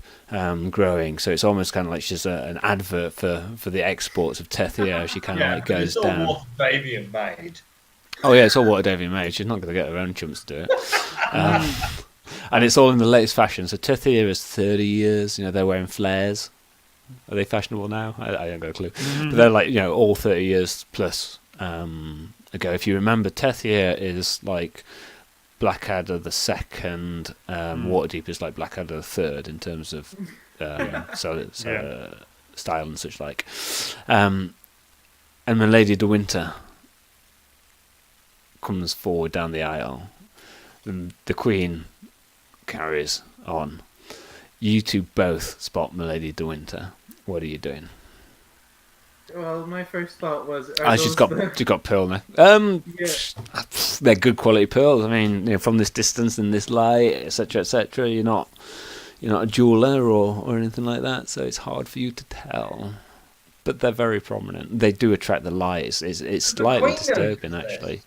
growing. So it's almost kind of like she's an advert for the exports of Tethyr as she kind of like goes down. It's all Waterdeep made. Oh yeah, it's all Waterdeep made. She's not going to get her own chumps to do it. And it's all in the latest fashion. So Tethyr is 30 years. They're wearing flares. Are they fashionable now? I don't got a clue. But they're like, all 30 years plus ago. If you remember, Tethyr is like Blackadder the second. Waterdeep is like Blackadder the third in terms of style and such like. And Milady de Winter comes forward down the aisle. The Queen carries on. You two both spot Milady de Winter. What are you doing? Well, my first thought was... she's got pearl neck. They're good quality pearls. I mean, from this distance and this light, etc., you're not a jeweler or anything like that, so it's hard for you to tell. But they're very prominent. They do attract the light. It's slightly disturbing, actually.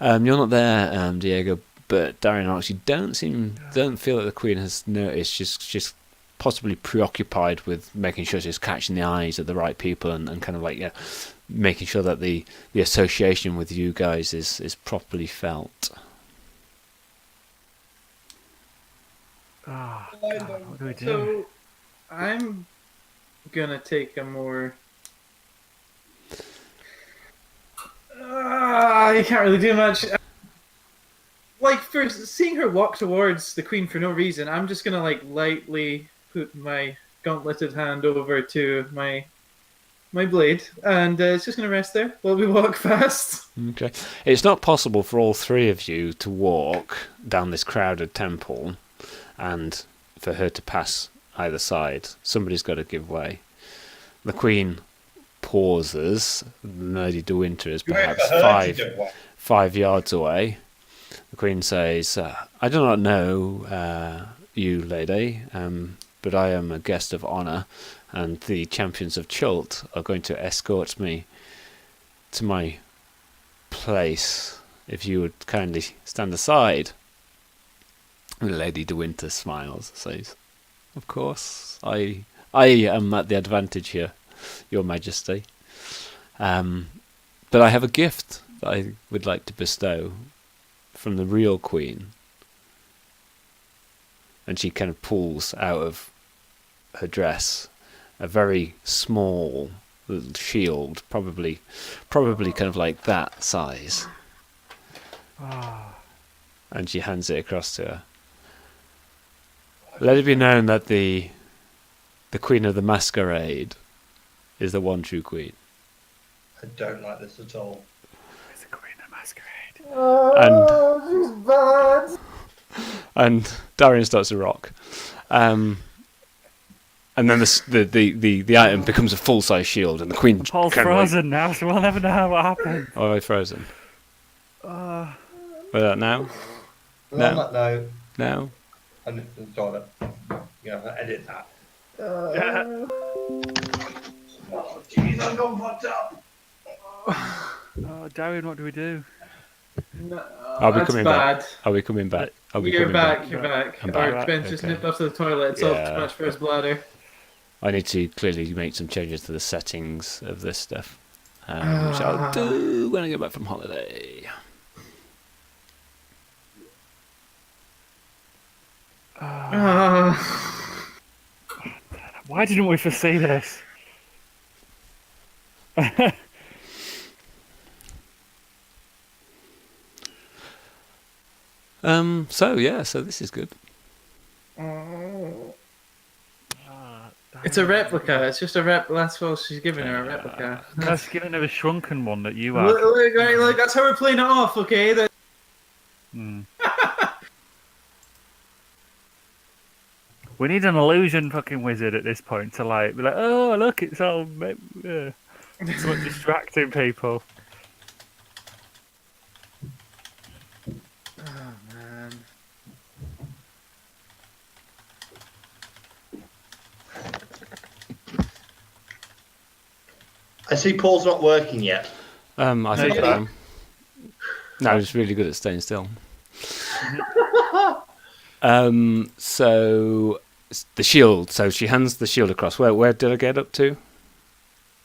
You're not there, Diego, but Darian Arx, you don't feel that the Queen has noticed. She's possibly preoccupied with making sure she's catching the eyes of the right people and kind of like making sure that the association with you guys is properly felt. What do we do? So, I'm gonna take a more... you can't really do much. Like, first, seeing her walk towards the Queen for no reason, I'm just gonna, like, lightly put my gauntleted hand over to my blade, and it's just gonna rest there while we walk past. Okay. It's not possible for all three of you to walk down this crowded temple and for her to pass either side. Somebody's got to give way. The Queen pauses. Milady de Winter is perhaps 5 yards away. The Queen says, I do not know you, lady, but I am a guest of honour, and the champions of Chult are going to escort me to my place. If you would kindly stand aside. Lady de Winter smiles, says, of course, I am at the advantage here, Your Majesty. But I have a gift that I would like to bestow from the real Queen. And she kind of pulls out of her dress a very small little shield, probably kind of like that size. And she hands it across to her. Let it be known that the Queen of the Masquerade is the one true Queen. I don't like this at all. It's the Queen of Masquerade. She's bad. And Darian starts to rock. And then the item becomes a full-size shield, and the Queen... Paul's frozen now, so we'll never know what happened. Oh, are I frozen? Wait, now? No. No. No. And got it. Edit that. Oh, jeez, I'm gone fucked up. Oh, Darian, what do we do? No, Are we that's coming bad. back? Are we coming back? You're back. You're back. I'm Our back. bench just Okay. nipped off to the toilet. It's all too much for his bladder. I need to clearly make some changes to the settings of this stuff, which I'll do when I get back from holiday. Why didn't we foresee this? So this is good. It's a replica. It's just a That's what she's giving her, a replica. That's giving her a shrunken one that you have. Look, that's how we're playing it off, okay? We need an illusion fucking wizard at this point to be like, oh look, it's all somewhat distracting people. Oh man. I see Paul's not working yet. I think yeah. I am. No, he's really good at staying still. So the shield. So she hands the shield across. Where did I get up to?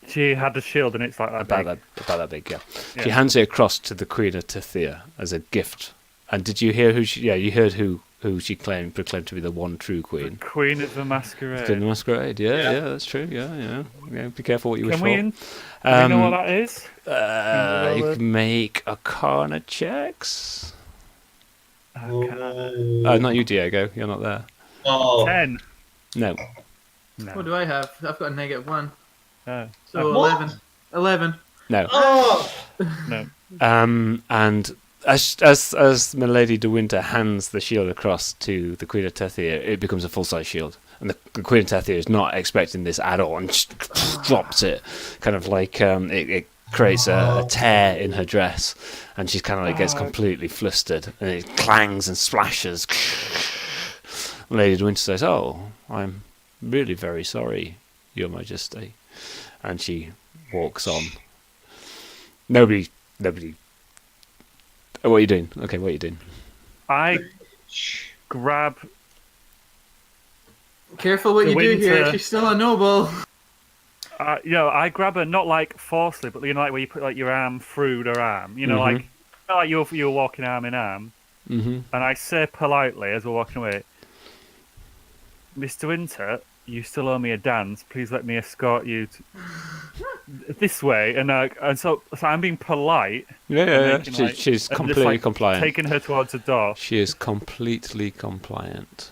She had a shield, and it's like that big. About that big. Yeah. Yeah. She hands it across to the Queen of Tethyr as a gift. And did you hear who she? Yeah, you heard who she proclaimed to be the one true queen. The Queen of the Masquerade. Queen of the Masquerade. Yeah, that's true. Yeah. Be careful what you wish Can for. we know what that is? You can make Arcana checks. Okay. Not you, Diego. You're not there. Oh. 10. No. What do I have? I've got a -1. Oh. So What? 11. 11. No. Oh. No. And as Milady de Winter hands the shield across to the Queen of Tethyr, it becomes a full-size shield. And the Queen of Tethyr is not expecting this at all and just drops it. Kind of like it creates a tear in her dress. And she kind of like gets completely flustered. And it clangs and splashes. Milady de Winter says, "Oh, I'm really very sorry, Your Majesty." And she walks on. Nobody. Oh, what are you doing? Okay, what are you doing? I grab. Careful what The you do here. winter- She's still a noble. I grab her not like forcefully, but like where you put like your arm through her arm. Like you're walking arm in arm. Mm-hmm. And I say politely as we're walking away, "Mr. Winter, you still owe me a dance. Please let me escort you this way." And so I'm being polite. Yeah. making, like- She's and completely just, like, compliant. Taking her towards the door, She is completely compliant.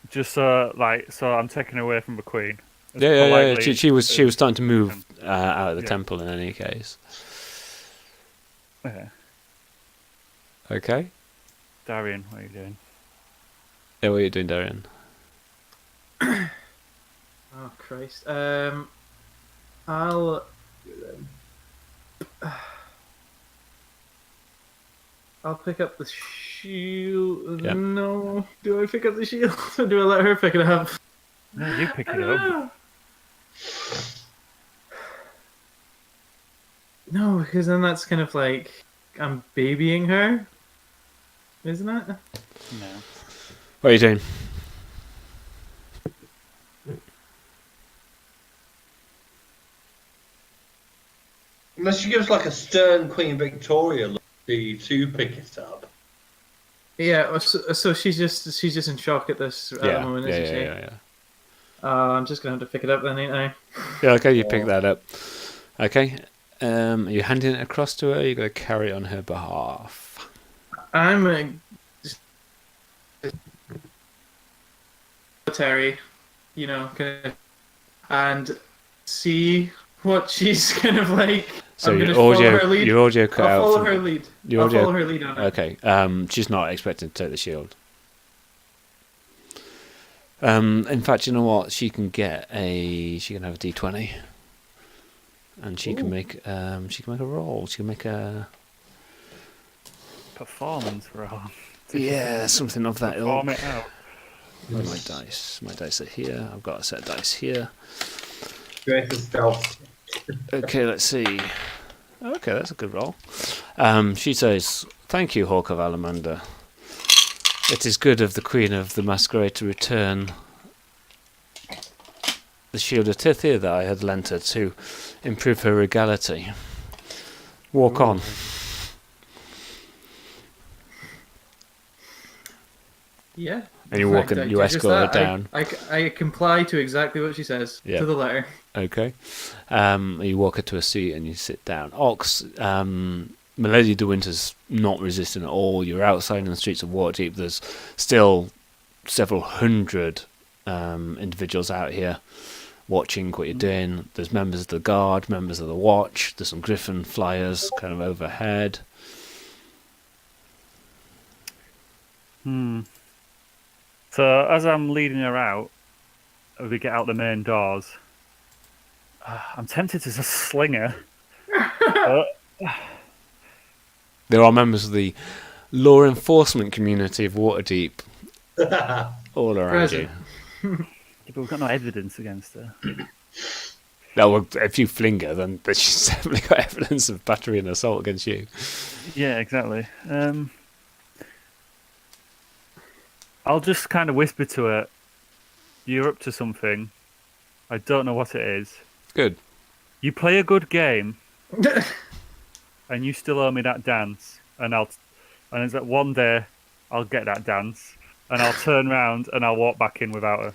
just so I'm taking her away from the Queen. As Yeah. politely She was as- starting to move out of the Yeah. temple in any case. Yeah. Okay. Darian, what are you doing? Yeah, what are you doing, Darian? Oh Christ. I'll pick up the shield. Yeah. No. Do I pick up the shield or do I let her pick it up? No, you pick it up. No, because then that's kind of like I'm babying her, isn't it? No. What are you doing? Unless she gives like a stern Queen Victoria look to pick it up. Yeah. So she's just in shock at this at the moment, isn't she? Yeah. I'm just gonna have to pick it up then, ain't I? Yeah, okay, you pick that up. Okay. Are you handing it across to her? Or are you going to carry it on her behalf? I'm Terry, and see what she's kind of like. So I'm your gonna follow her audio, lead. your audio cut I'll out. follow from- her lead. your I'll audio- follow her lead on it. Okay. She's not expecting to take the shield. In fact, you know what? She can have a D20, and she can make a roll. She can make a Performance roll. something of that ilk. Perform it out. My dice are here. I've got a set of dice here. Greatest stealth. Okay, let's see. Okay, that's a good roll. She says, "Thank you, Hawk of Alamander. It is good of the Queen of the Masquerade to return the shield of Tethyr that I had lent her to improve her regality. Walk on." Yeah. And you In walk fact, and you I do just escort her that. down. I comply to exactly what she says Yeah. to the letter. Okay. You walk her to a seat and you sit down. Ox, Milady de Winter's not resisting at all. You're outside in the streets of Waterdeep. There's still several hundred individuals out here watching what you're doing. There's members of the guard, members of the watch. There's some griffin flyers kind of overhead. So as I'm leading her out, as we get out the main doors, I'm tempted to just sling her. There are members of the law enforcement community of Waterdeep all around Present. you. But we've got no evidence against her. No, well, if you fling her, then she's definitely got evidence of battery and assault against you. Yeah, exactly. I'll just kind of whisper to her, "You're up to something. I don't know what it is. Good. You play a good game, and you still owe me that dance. And it's like one day I'll get that dance, and I'll turn round and I'll walk back in without her."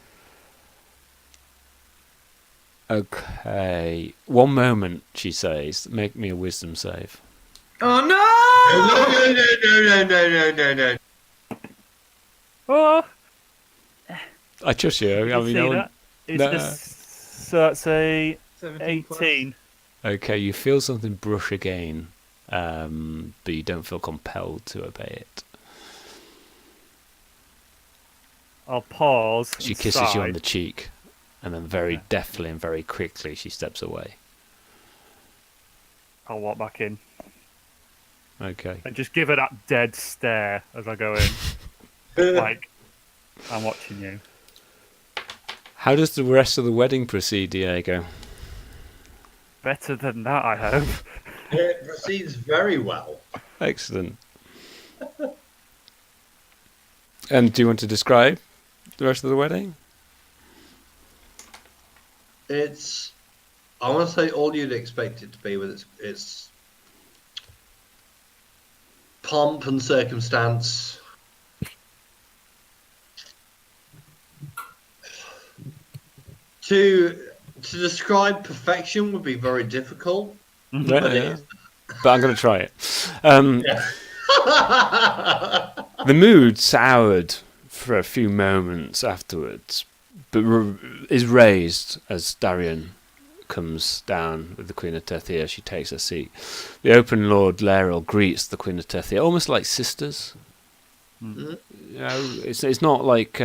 Okay. One moment, she says. Make me a wisdom save. Oh No. Oh, I trust you. did you see that? It's no. so that's a 17 plus. 18. Okay, you feel something brush again, but you don't feel compelled to obey it. I'll pause. She and kisses you on sigh. the cheek, and then very deftly and very quickly she steps away. I'll walk back in Okay. and just give her that dead stare as I go in. Like, I'm watching you. How does the rest of the wedding proceed, Diego? Better than that, I hope. It proceeds very well. Excellent. And do you want to describe the rest of the wedding? It's, I want to say, all you'd expect it to be, with its pomp and circumstance. To describe perfection would be very difficult. But Yeah. But I'm going to try it. The mood soured for a few moments afterwards, but is raised as Darian comes down with the Queen of Tethyr. She takes her seat. The open Lord Laeral greets the Queen of Tethyr, almost like sisters. Mm-hmm. You know, it's not like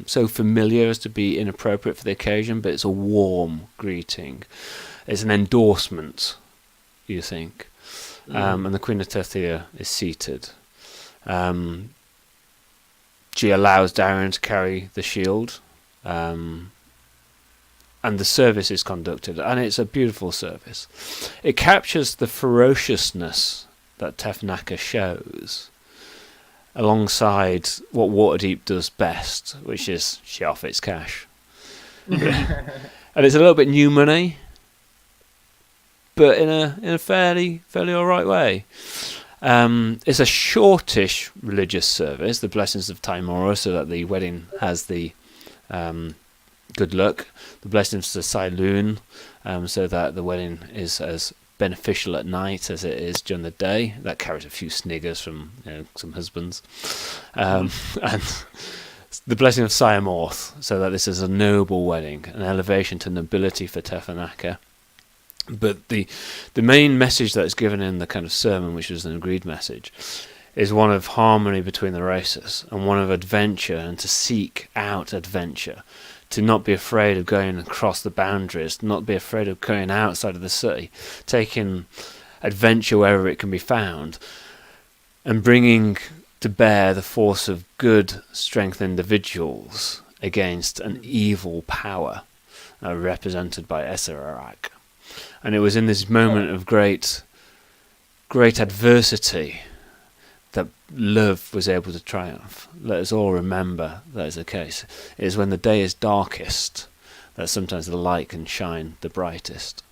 so familiar as to be inappropriate for the occasion, but it's a warm greeting. It's an endorsement, you think. And the Queen of Tethyr is seated. She allows Darian to carry the shield, and the service is conducted, and it's a beautiful service. It captures the ferociousness that Tefeneka shows, alongside what Waterdeep does best, which is she offers cash. And it's a little bit new money, but in a fairly all right way. It's a shortish religious service, the blessings of Timora, so that the wedding has the good luck. The blessings of Siloon, so that the wedding is as beneficial at night as it is during the day. That carries a few sniggers from some husbands. And the blessing of Siamorth, so that this is a noble wedding, an elevation to nobility for Tefeneka. But the main message that is given in the kind of sermon, which is an agreed message, is one of harmony between the races and one of adventure, and to seek out adventure, to not be afraid of going across the boundaries, not be afraid of going outside of the city, taking adventure wherever it can be found, and bringing to bear the force of good, strength individuals against an evil power represented by Esararak. And it was in this moment of great adversity that love was able to triumph. Let us all remember that is the case. It is when the day is darkest that sometimes the light can shine the brightest.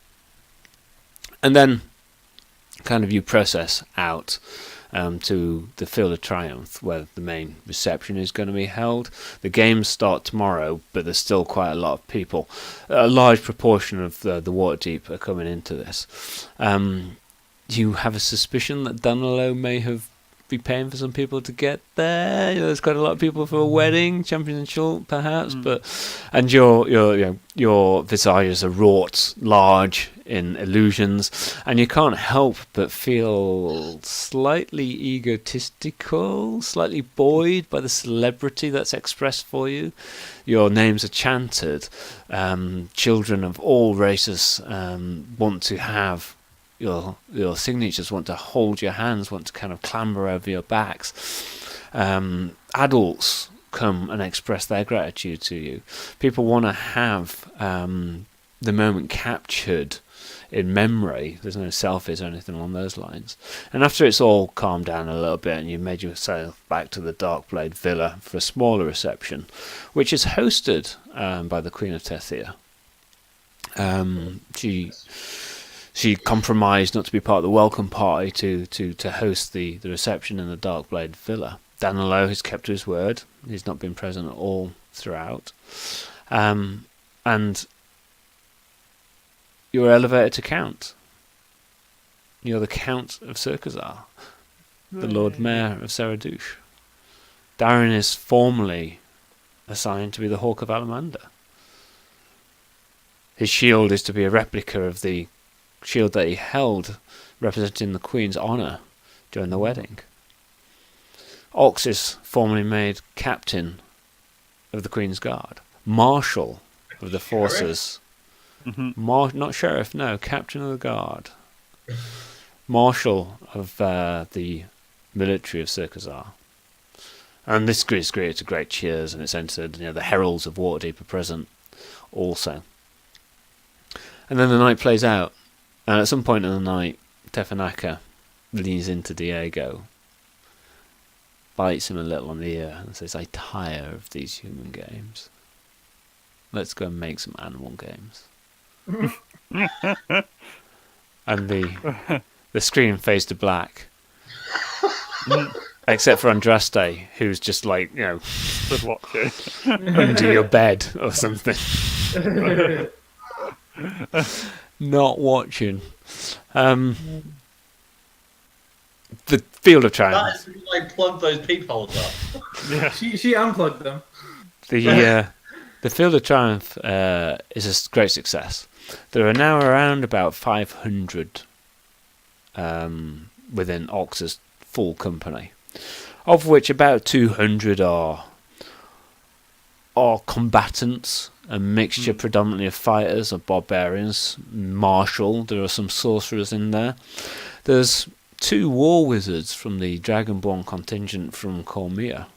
And then kind of you process out to the Field of Triumph, where the main reception is going to be held. The games start tomorrow, but there's still quite a lot of people. A large proportion of the Waterdeep are coming into this. You have a suspicion that Danalo may have be paying for some people to get there. There's quite a lot of people for a wedding, championship perhaps, and your visages are wrought large in illusions, and you can't help but feel slightly egotistical, slightly buoyed by the celebrity that's expressed for you. Your names are chanted. Children of all races want to have your signatures, want to hold your hands, want to kind of clamber over your backs. Adults come and express their gratitude to you. People want to have the moment captured in memory. There's no selfies or anything along those lines. And after it's all calmed down a little bit and you've made yourself back to the Darkblade Villa for a smaller reception, which is hosted by the Queen of Tethyr. She compromised not to be part of the welcome party to host the reception in the Darkblade Villa. Danalo has kept to his word. He's not been present all throughout. And you're elevated to Count. You're the Count of Circazar, the Lord Mayor of Seradouche. Darren is formally assigned to be the Hawk of Alamander. His shield is to be a replica of the shield that he held, representing the Queen's honour during the wedding. Ox is formally made Captain of the Queen's Guard, Marshal of the forces. Not Sheriff, no, Captain of the Guard. Marshal of the military of Circazar. And this is created great cheers, and it's entered, the heralds of Waterdeep are present also. And then the night plays out, and at some point in the night, Tefeneka leans into Diego, bites him a little on the ear, and says, "I tire of these human games. Let's go and make some animal games." And the screen fades to black, except for Andraste, who's just like, Stood watching. under your bed or something. Not watching. The Field of Triumph. That is like plug those peepholes up. Yeah. She unplugged them. The Field of Triumph is a great success. There are now around about 500 within Ox's full company, of which about 200 are combatants, a mixture predominantly of fighters or barbarians, martial. There are some sorcerers in there. There's 2 war wizards from the Dragonborn contingent from Cormia.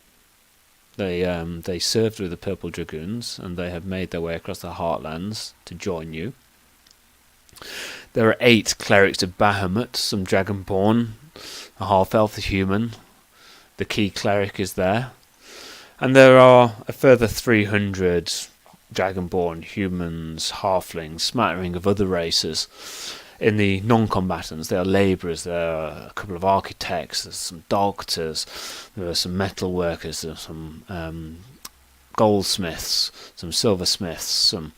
They served with the Purple Dragoons, and they have made their way across the Heartlands to join you. There are 8 clerics of Bahamut, some Dragonborn, a half-elf, a human. The key cleric is there. And there are a further 300 Dragonborn, humans, halflings, smattering of other races. In the non-combatants, there are labourers, there are a couple of architects, there's some doctors, there are some metal workers, there are some goldsmiths, some silversmiths, some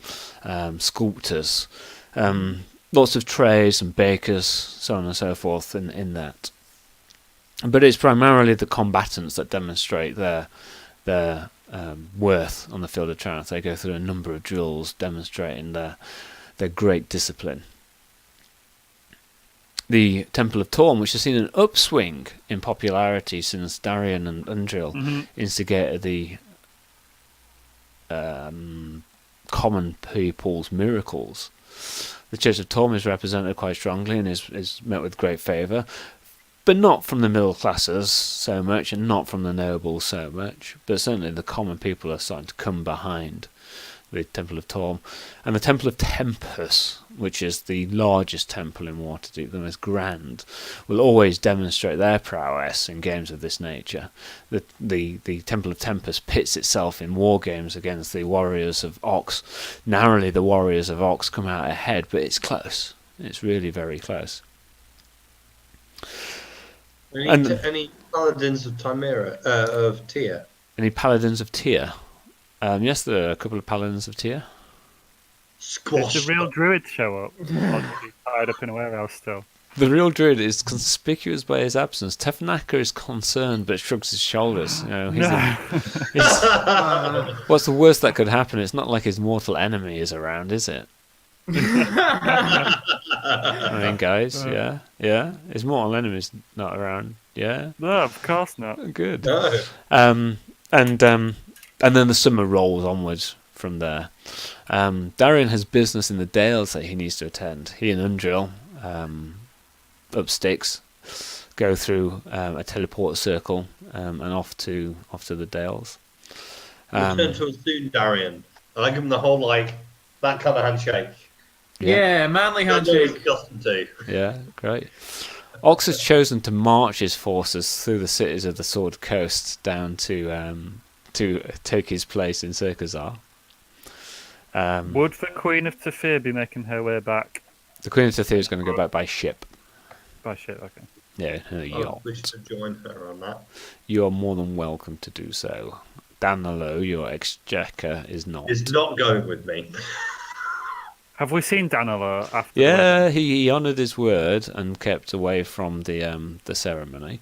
sculptors, lots of trades and bakers, so on and so forth in that. But it's primarily the combatants that demonstrate their worth on the Field of Triumph. They go through a number of drills demonstrating their great discipline. The Temple of Torm, which has seen an upswing in popularity since Darian and Undril instigated the common people's miracles. The Church of Torm is represented quite strongly and is met with great favour, but not from the middle classes so much, and not from the nobles so much, but certainly the common people are starting to come behind the Temple of Torm. And the Temple of Tempus, which is the largest temple in Waterdeep, the most grand, will always demonstrate their prowess in games of this nature. The Temple of Tempus pits itself in war games against the Warriors of Ox. Narrowly the Warriors of Ox come out ahead, but it's close. It's really very close. Any paladins of of Tyr? Any paladins of Tyr? Yes, there are a couple of paladins of Tyr. Squash. Did the real druid show up? Or is he tied up in a warehouse still? The real druid is conspicuous by his absence. Tefeneka is concerned but shrugs his shoulders. What's the worst that could happen? It's not like his mortal enemy is around, is it? I mean, guys, yeah. His mortal enemy's not around, yeah. No, of course not. Good. No. And then the summer rolls onwards from there. Darian has business in the Dales that he needs to attend. He and Undril, up Styx, go through a teleport circle and off to the Dales. Return to us soon, Darian. And I give him the whole that kind of handshake. Yeah, manly handshake. Yeah, great. Ox has chosen to march his forces through the cities of the Sword Coast down to take his place in Circazar. Would the Queen of Tethyr be making her way back? The Queen of Tethyr is going to go back by ship. By ship, okay. Yeah, her yacht. We should join her on that. You are more than welcome to do so. Danalo, your exchequer, is not. Is not going with me. Have we seen Danalo after? Yeah, he honoured his word and kept away from the ceremony.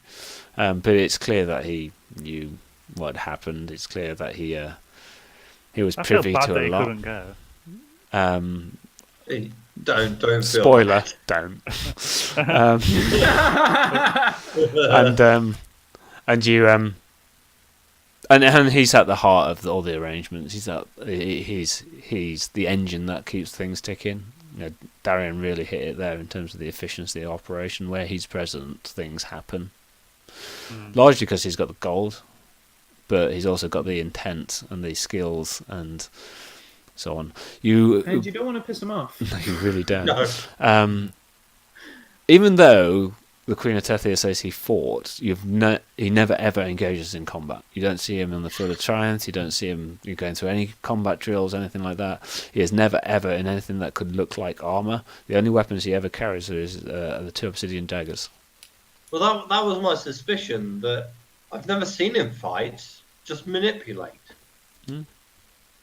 But it's clear that he knew what happened. It's clear that he was privy to a lot. Couldn't go. Don't feel Spoiler, don't. And you and he's at the heart of all the arrangements. He's the engine that keeps things ticking. You know, Darian really hit it there in terms of the efficiency of the operation. Where he's present, things happen. Largely because he's got the gold, but he's also got the intent and the skills and so on. And you don't want to piss him off. No, you really don't. No. Even though the Queen of Tethyr says he fought, he never ever engages in combat. You don't see him on the field of triumph. You don't see him going through any combat drills, anything like that. He is never ever in anything that could look like armor. The only weapons he ever carries are the 2 obsidian daggers. Well, that was my suspicion, that I've never seen him fight, just manipulate.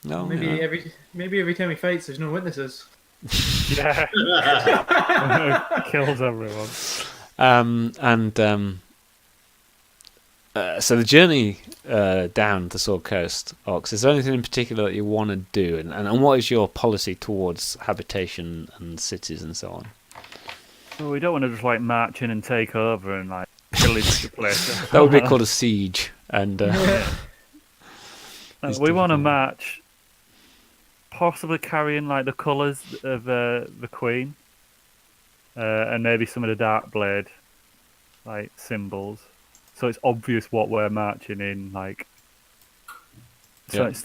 No, maybe every time he fights, there's no witnesses. Yeah. Kills everyone. So the journey down the Sword Coast, Ox, is there anything in particular that you want to do? And what is your policy towards habitation and cities and so on? Well, we don't want to just march in and take over and pillage the place. That would be called a siege. And we want to march, possibly carrying the colours of the Queen, and maybe some of the Darkblade symbols, so it's obvious what we're marching in. So it's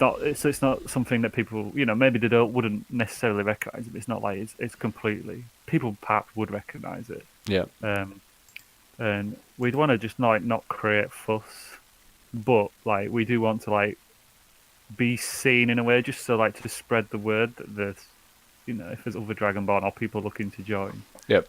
not something that people maybe they wouldn't necessarily recognise it. It's not it's completely, people perhaps would recognise it. Yeah. And we'd want to just not create fuss, but we do want to be seen in a way, just so to spread the word that there's if there's other Dragonborn or people looking to join. Yep.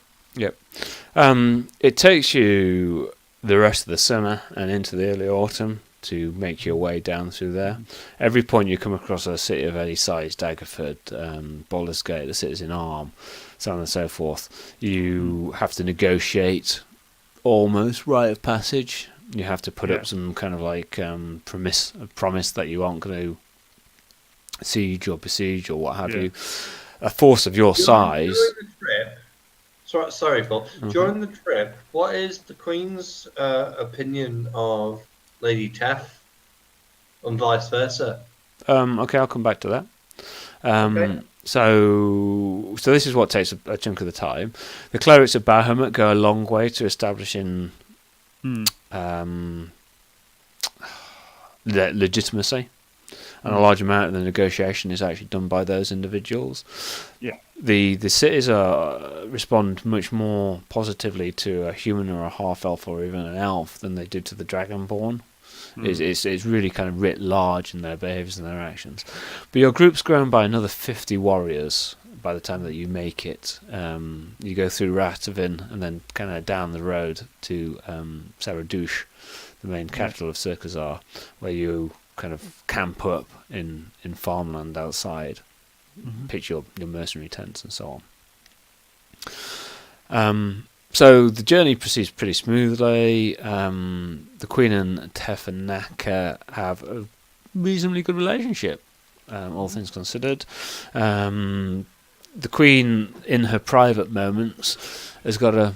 It takes you the rest of the summer and into the early autumn to make your way down through there. Every point you come across a city of any size, Daggerford, Baldur's Gate, the cities in Arm, so on and so forth, you have to negotiate almost rite of passage. You have to put up some kind of promise that you aren't going to siege or besiege or what have you. A force of your size. During the trip, sorry, Paul. During the trip, what is the Queen's opinion of Lady Tef, and vice versa? Okay, I'll come back to that. Okay. So this is what takes a chunk of the time. The clerics of Bahamut go a long way to establishing legitimacy, and a large amount of the negotiation is actually done by those individuals. Yeah. The cities respond much more positively to a human or a half-elf or even an elf than they do to the Dragonborn. It's really kind of writ large in their behaviours and their actions. But your group's grown by another 50 warriors by the time that you make it. You go through Ratavin and then kind of down the road to Saradouche, the main capital of Circazar, where you kind of camp up in farmland outside, pitch your mercenary tents and so on. So the journey proceeds pretty smoothly. The Queen and Tefeneka have a reasonably good relationship, all things considered. The Queen, in her private moments, has got a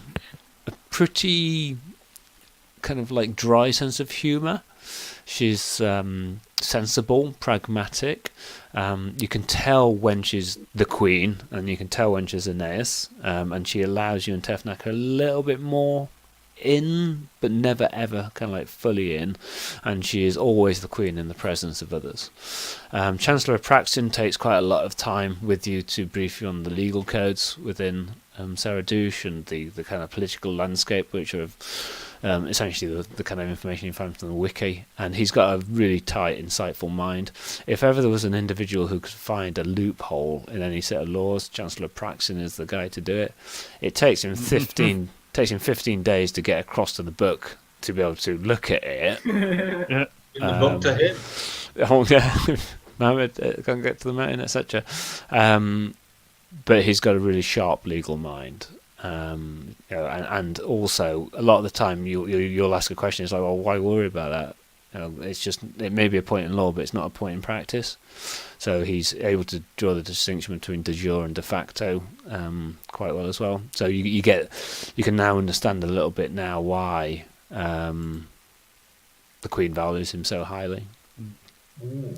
pretty kind of dry sense of humour. She's sensible, pragmatic. You can tell when she's the Queen, and you can tell when she's Aeneas, and she allows you and Tefeneka a little bit more in, but never ever kind of like fully in, and she is always the queen in the presence of others. Chancellor Apraxin takes quite a lot of time with you to brief you on the legal codes within Saradouche and the kind of political landscape, which are essentially the kind of information you find from the wiki. And he's got a really tight, insightful mind. If ever there was an individual who could find a loophole in any set of laws, Chancellor Apraxin is the guy to do it. It takes him 15 days to get across to the book to be able to look at it. In the book to him. Oh yeah, Mohammed can't get to the mountain, etc. But he's got a really sharp legal mind. And also a lot of the time you'll ask a question. It's like, well, why worry about that? It's just, it may be a point in law, but it's not a point in practice. So he's able to draw the distinction between de jure and de facto quite well as well. So you can now understand a little bit now why the Queen values him so highly. Ooh.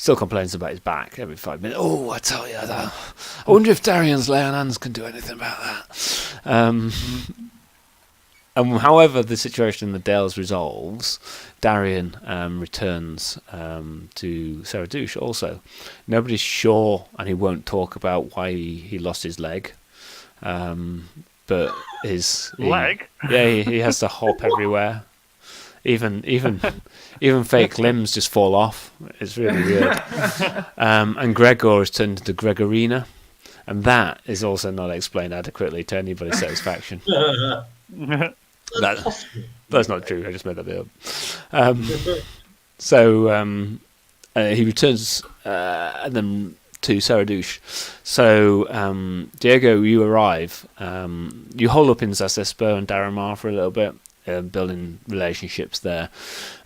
Still complains about his back every 5 minutes. Oh, I tell you that. I wonder if Darian's lay on hands can do anything about that. And however the situation in the Dales resolves, Darian returns to Saradouche also. Nobody's sure, and he won't talk about why he lost his leg. But leg? He has to hop everywhere. Even fake limbs just fall off. It's really weird. And Gregor is turned into Gregorina, and that is also not explained adequately to anybody's satisfaction. That's not true. I just made that bit up. So he returns and then to Saradouche. So Diego, you arrive. You hole up in Zasesper and Daramar for a little bit. Building relationships there,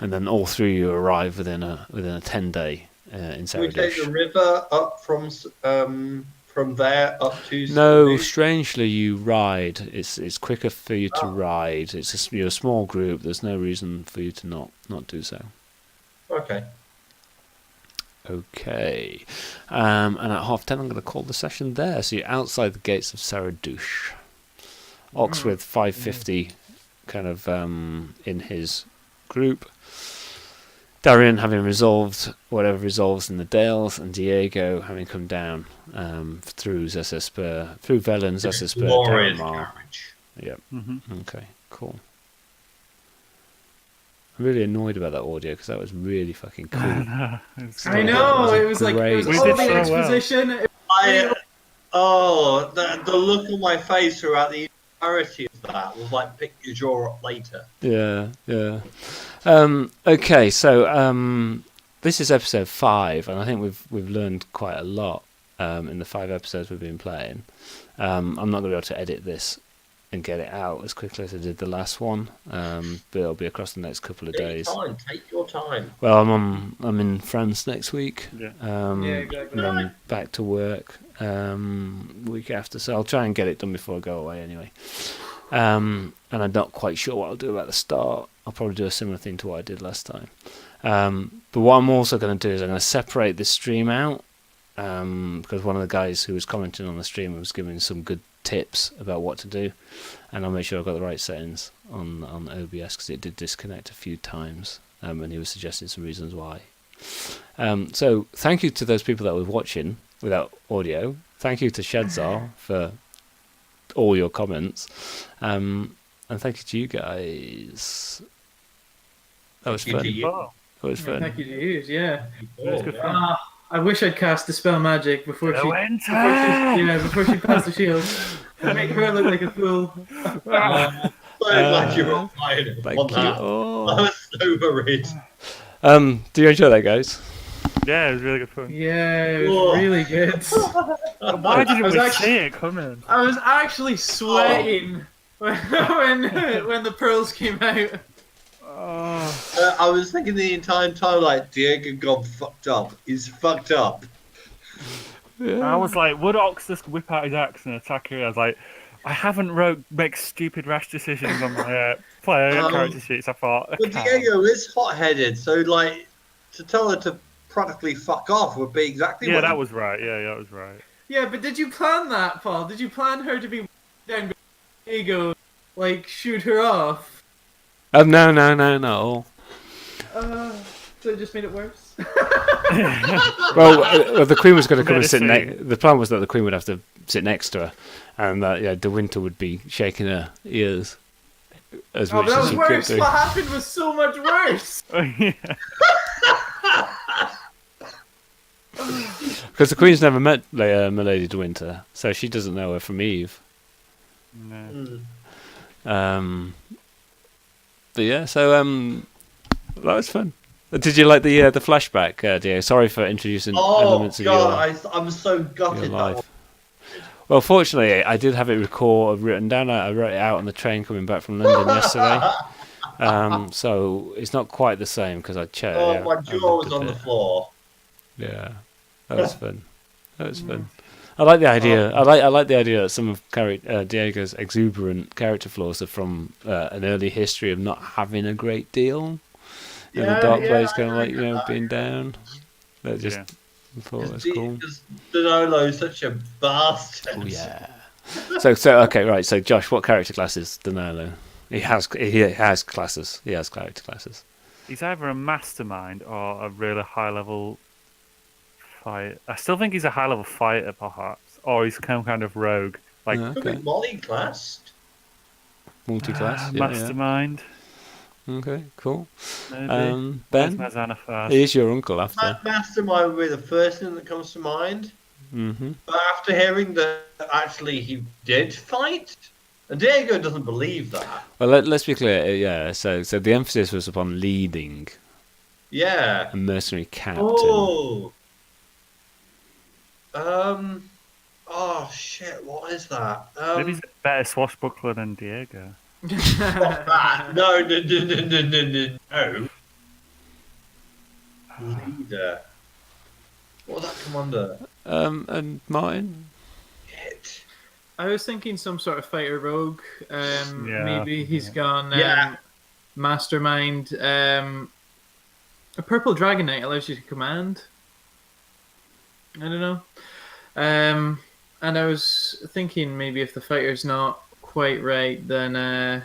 and then all three of you arrive within a 10-day in Saradouche. We take the river up from there up to. No, strangely, you ride. It's quicker for you to ride. You're a small group. There's no reason for you to not do so. Okay. Okay, and at 10:30, I'm going to call the session there. So you're outside the gates of Saradouche. Ox with 550. Kind of in his group. Darian having resolved whatever resolves in the Dales, and Diego having come down through Zasesper, through Velen, Zasesper, Daramar. Yep. Mm-hmm. Okay, cool. I'm really annoyed about that audio because that was really fucking cool. I know, it was great. like, it was We all did the so exposition. The look on my face throughout the entirety of that was like, pick your jaw up later. Yeah. Okay, so this is episode 5, and I think we've learned quite a lot in the 5 episodes we've been playing. I'm not going to be able to edit this and get it out as quickly as I did the last one, but it'll be across the next couple of days. Take your time. Well, I'm in France next week. Yeah. Exactly. And then back to work week after, so I'll try and get it done before I go away anyway. And I'm not quite sure what I'll do about the start. I'll probably do a similar thing to what I did last time. But what I'm also going to do is I'm going to separate this stream out, because one of the guys who was commenting on the stream was giving some good tips about what to do, and I'll make sure I've got the right settings on OBS, because it did disconnect a few times, and he was suggesting some reasons why. So thank you to those people that were watching without audio. Thank you to Shadzar for all your comments, and thank you to you guys. That was fun. That was fun. Thank you to you, yeah. It was good fun. I wish I'd cast Dispel Magic before she passed the shield. Make her look like a fool. So glad you were fine. Thank you. Oh. I was so worried. Do you enjoy that, guys? Yeah, it was really good fun. Yeah, it was really good. Why didn't we see it coming? I was actually sweating when the pearls came out. I was thinking the entire time, like, Diego gone fucked up. He's fucked up. Yeah. I was like, would Ox just whip out his axe and attack her? I was like, I haven't make stupid rash decisions on my player character sheets. I thought. But Diego is hot-headed, so like to tell her to practically fuck off would be exactly. Yeah, what that was right. Yeah, that was right. Yeah, but did you plan that, Paul? Did you plan her to be down Diego like shoot her off. Oh no. So it just made it worse. Well, the Queen was going to come and sit Medicine. next. The plan was that the Queen would have to sit next to her, and that De Winter would be shaking her ears as Oh, much but that as was she worse. could do. What happened was so much worse. Yeah. Because the Queen's never met Milady De Winter, so she doesn't know her from Eve. No. But yeah, so that was fun. Did you like the flashback, Dio? Sorry for introducing elements of I'm so your gutted that life. one. Well, fortunately, I did have it written down. I wrote it out on the train coming back from London yesterday. So it's not quite the same because I checked. Oh, my jaw was on the floor. Yeah, that was fun. That was fun. I like the idea. I like the idea that some of Diego's exuberant character flaws are from an early history of not having a great deal, and the dark place kind of like being down. That just thought it was cool. Because Danalo's such a bastard. Oh yeah. So okay, right. So Josh, what character class is Danalo? He has classes. He has character classes. He's either a mastermind or a really high level fighter. I still think he's a high level fighter, perhaps, or he's some kind of rogue, like Could be Molly classed. Multi-class. mastermind. Yeah. Okay, cool. Maybe. Ben, Where's my Xanathar? he is your uncle after. Mastermind would be the first thing that comes to mind. Mm-hmm. But after hearing that actually he did fight, and Diego doesn't believe that. Well, let's be clear. Yeah. So the emphasis was upon leading Yeah. a mercenary captain. Oh. Oh shit! What is that? Maybe he's a better swashbuckler than Diego. What's that? No. Leader. What would that come under? And Martin. Shit. I was thinking some sort of fighter rogue. Maybe he's gone Yeah. mastermind. A purple dragon knight allows you to command. I don't know. And I was thinking maybe if the fighter's not quite right, then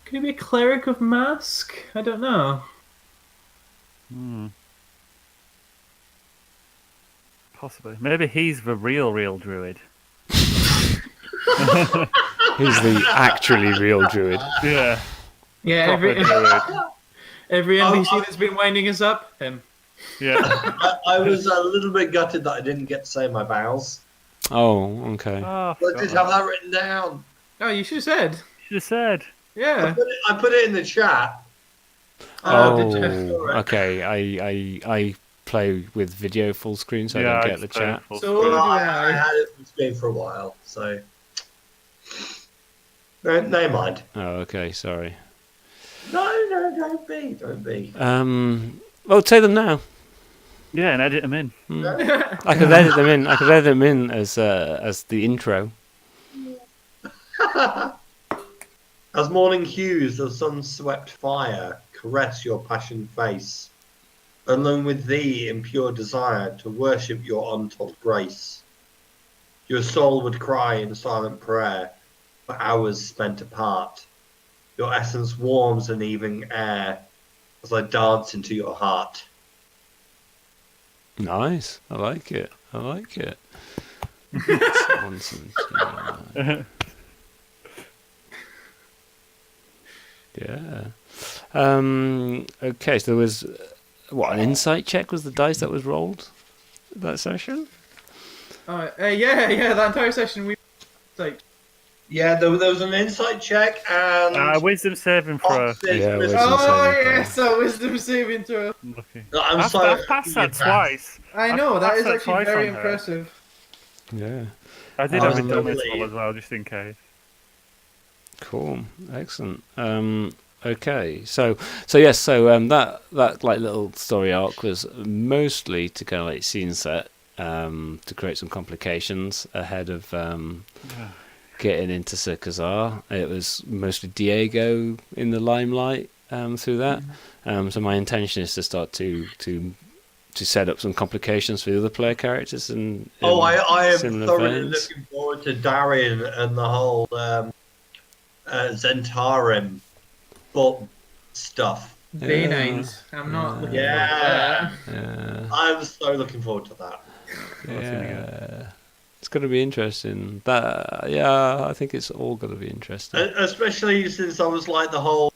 could he be a cleric of mask? I don't know. Possibly. Maybe he's the real druid. He's the actually real druid. Yeah. Yeah, Proper druid. every NPC that's been winding us up, him. Yeah. I was a little bit gutted that I didn't get to say my vows. Oh, okay. Oh, But I did have that written down. Oh, you should have said. should have said. Yeah. I put it in the chat. Oh, did you? okay. I play with video full screen, so I don't get the chat. So Well, do I I. had it on screen for a while, so no mind. Oh, okay. Sorry. No, don't be. Well, say them now. Yeah, and edit them in. I could edit them in. I could edit them in as the intro. As morning hues of sun-swept fire caress your passion face, alone with thee in pure desire to worship your untold grace. Your soul would cry in silent prayer for hours spent apart. Your essence warms an evening air as I dance into your heart. Nice. I like it. Yeah. Okay, so there was an insight check was the dice that was rolled that session? Yeah, that entire session we like. Yeah, there was an insight check and Wisdom saving throw. Yeah, wisdom Oh saving throw. yes, a wisdom saving throw. Lucky. I'm I've passed that twice. I know that I've is passed actually twice very on her. impressive. Yeah. I did have a lovely. dummy roll as well, just in case. Cool. Excellent. Okay. So that like little story arc was mostly to kind of like scene set to create some complications ahead of getting into Sirkazar. It was mostly Diego in the limelight through that. So my intention is to start to to set up some complications for the other player characters. And I am similar thoroughly veins. looking forward to Darian and the whole Zentarim book stuff. Banite. I'm not looking forward to that. Yeah. I'm so looking forward to that. Yeah. It's going to be interesting. I think it's all going to be interesting. Especially since I was like what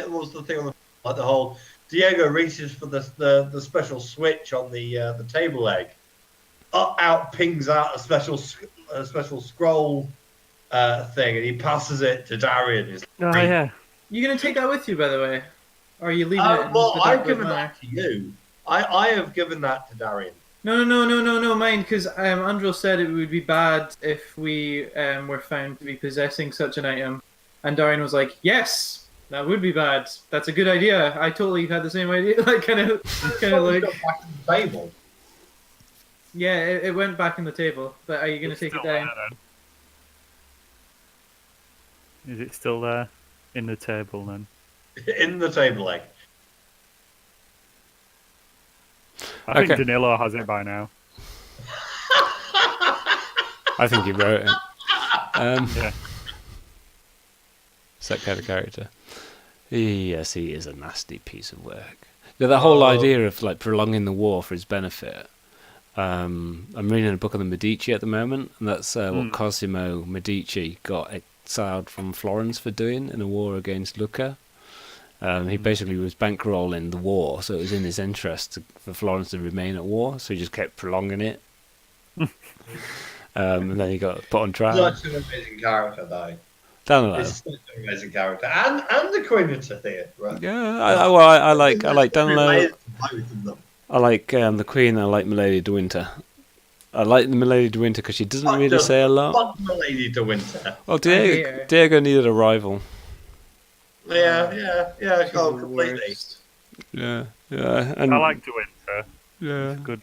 was the thing on the whole Diego reaches for the special switch on the table leg, out pings out a special scroll thing, and he passes it to Darian. yeah. You gonna take that with you, by the way? Or are you leaving it? Well, I've given that to you. I have given that to Darian. No, mind, because Andrel said it would be bad if we were found to be possessing such an item, and Darian was like, "Yes, that would be bad. That's a good idea. I totally had the same idea." Like kind of like. Back to the table. Yeah, it went back in the table. But are you gonna take it down? Is it still there in the table then? In the table leg. I think Danilo has it by now. I think he wrote it. Yeah. It's that kind of character. Yes, he is a nasty piece of work. The whole idea of like prolonging the war for his benefit. I'm reading a book on the Medici at the moment, and that's what Cosimo Medici got exiled from Florence for doing in a war against Lucca. He basically was bankrolling the war, so it was in his interest for Florence to remain at war, so he just kept prolonging it. And then he got put on trial. Such an amazing character, though. Danalo. It's such an amazing character, and the Queen of Tethyr. Right? Yeah, I like Danalo. Both of them. I like the Queen. I like Milady de Winter. I like the Milady de Winter because she doesn't really say a lot. Fuck Milady de Winter. Well, Diego needed a rival. Yeah, completely. Yeah. And I like de Winter. Yeah, it's good.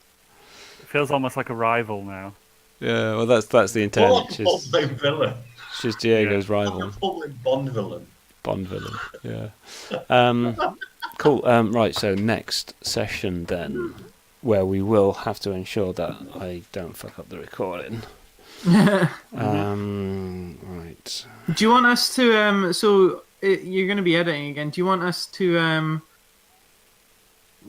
It feels almost like a rival now. Yeah, well, that's the intent. What a villain. She's Diego's rival. Bond villain. Bond villain. Yeah. Cool. Right. So next session then, where we will have to ensure that I don't fuck up the recording. Right. Do you want us to you're going to be editing again. Do you want us to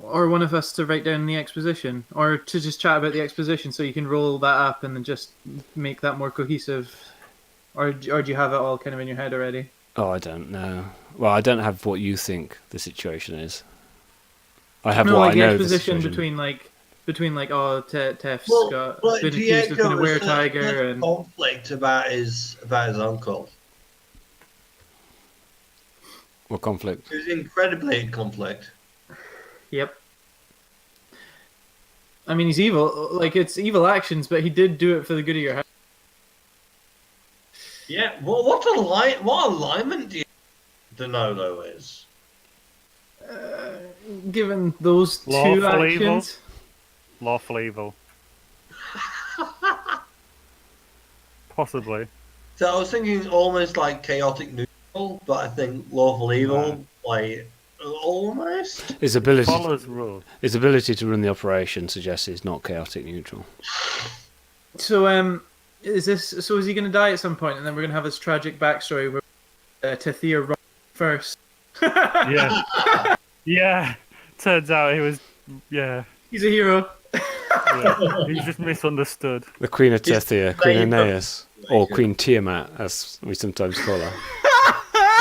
or one of us to write down the exposition, or to just chat about the exposition so you can roll that up and then just make that more cohesive, or do you have it all kind of in your head already? Oh, I don't know. Well, I don't have what you think the situation is. I have what I know. Exposition between Tef's got been accused of being a weretiger and conflict about his uncle. What conflict? He was incredibly in conflict. Yep. I mean, he's evil. Like, it's evil actions, but he did do it for the good of your house. Yeah. Well, what alignment do you think Danalo is? Given those two actions. Lawful evil. Possibly. So I was thinking almost like chaotic neutral, but I think lawful evil, like almost. His ability follows rules. His ability to run the operation suggests he's not chaotic neutral. So is he going to die at some point, and then we're going to have this tragic backstory where Tethyr runs first? Yeah. Yeah. Turns out he was. Yeah. He's a hero. Yeah. He's just misunderstood. The Queen of Tethyr, Queen Aeneas, or Queen Tiamat, as we sometimes call her.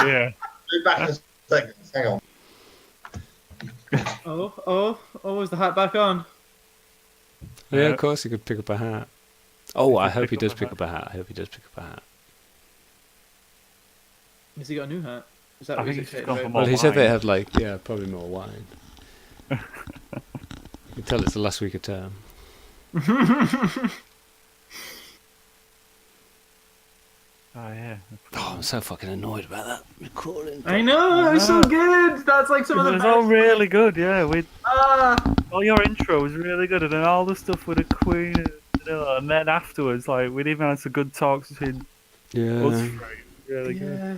Yeah. Go back a second. Hang on. Oh, is the hat back on? Yeah, of course he could pick up a hat. Oh, I hope he does pick up a hat. Has he got a new hat? Is that I what think he's he's excited gone for about? more Well, he said they wine. had probably more wine. You can tell it's the last week of term. Oh yeah. Oh, I'm so fucking annoyed about that recording. I know, it was so good. That's like some of It the was best. all really good, yeah. Ah, All your intro was really good, and then all the stuff with the Queen, and then afterwards, like we'd even had some good talks between us three. Really good. yeah.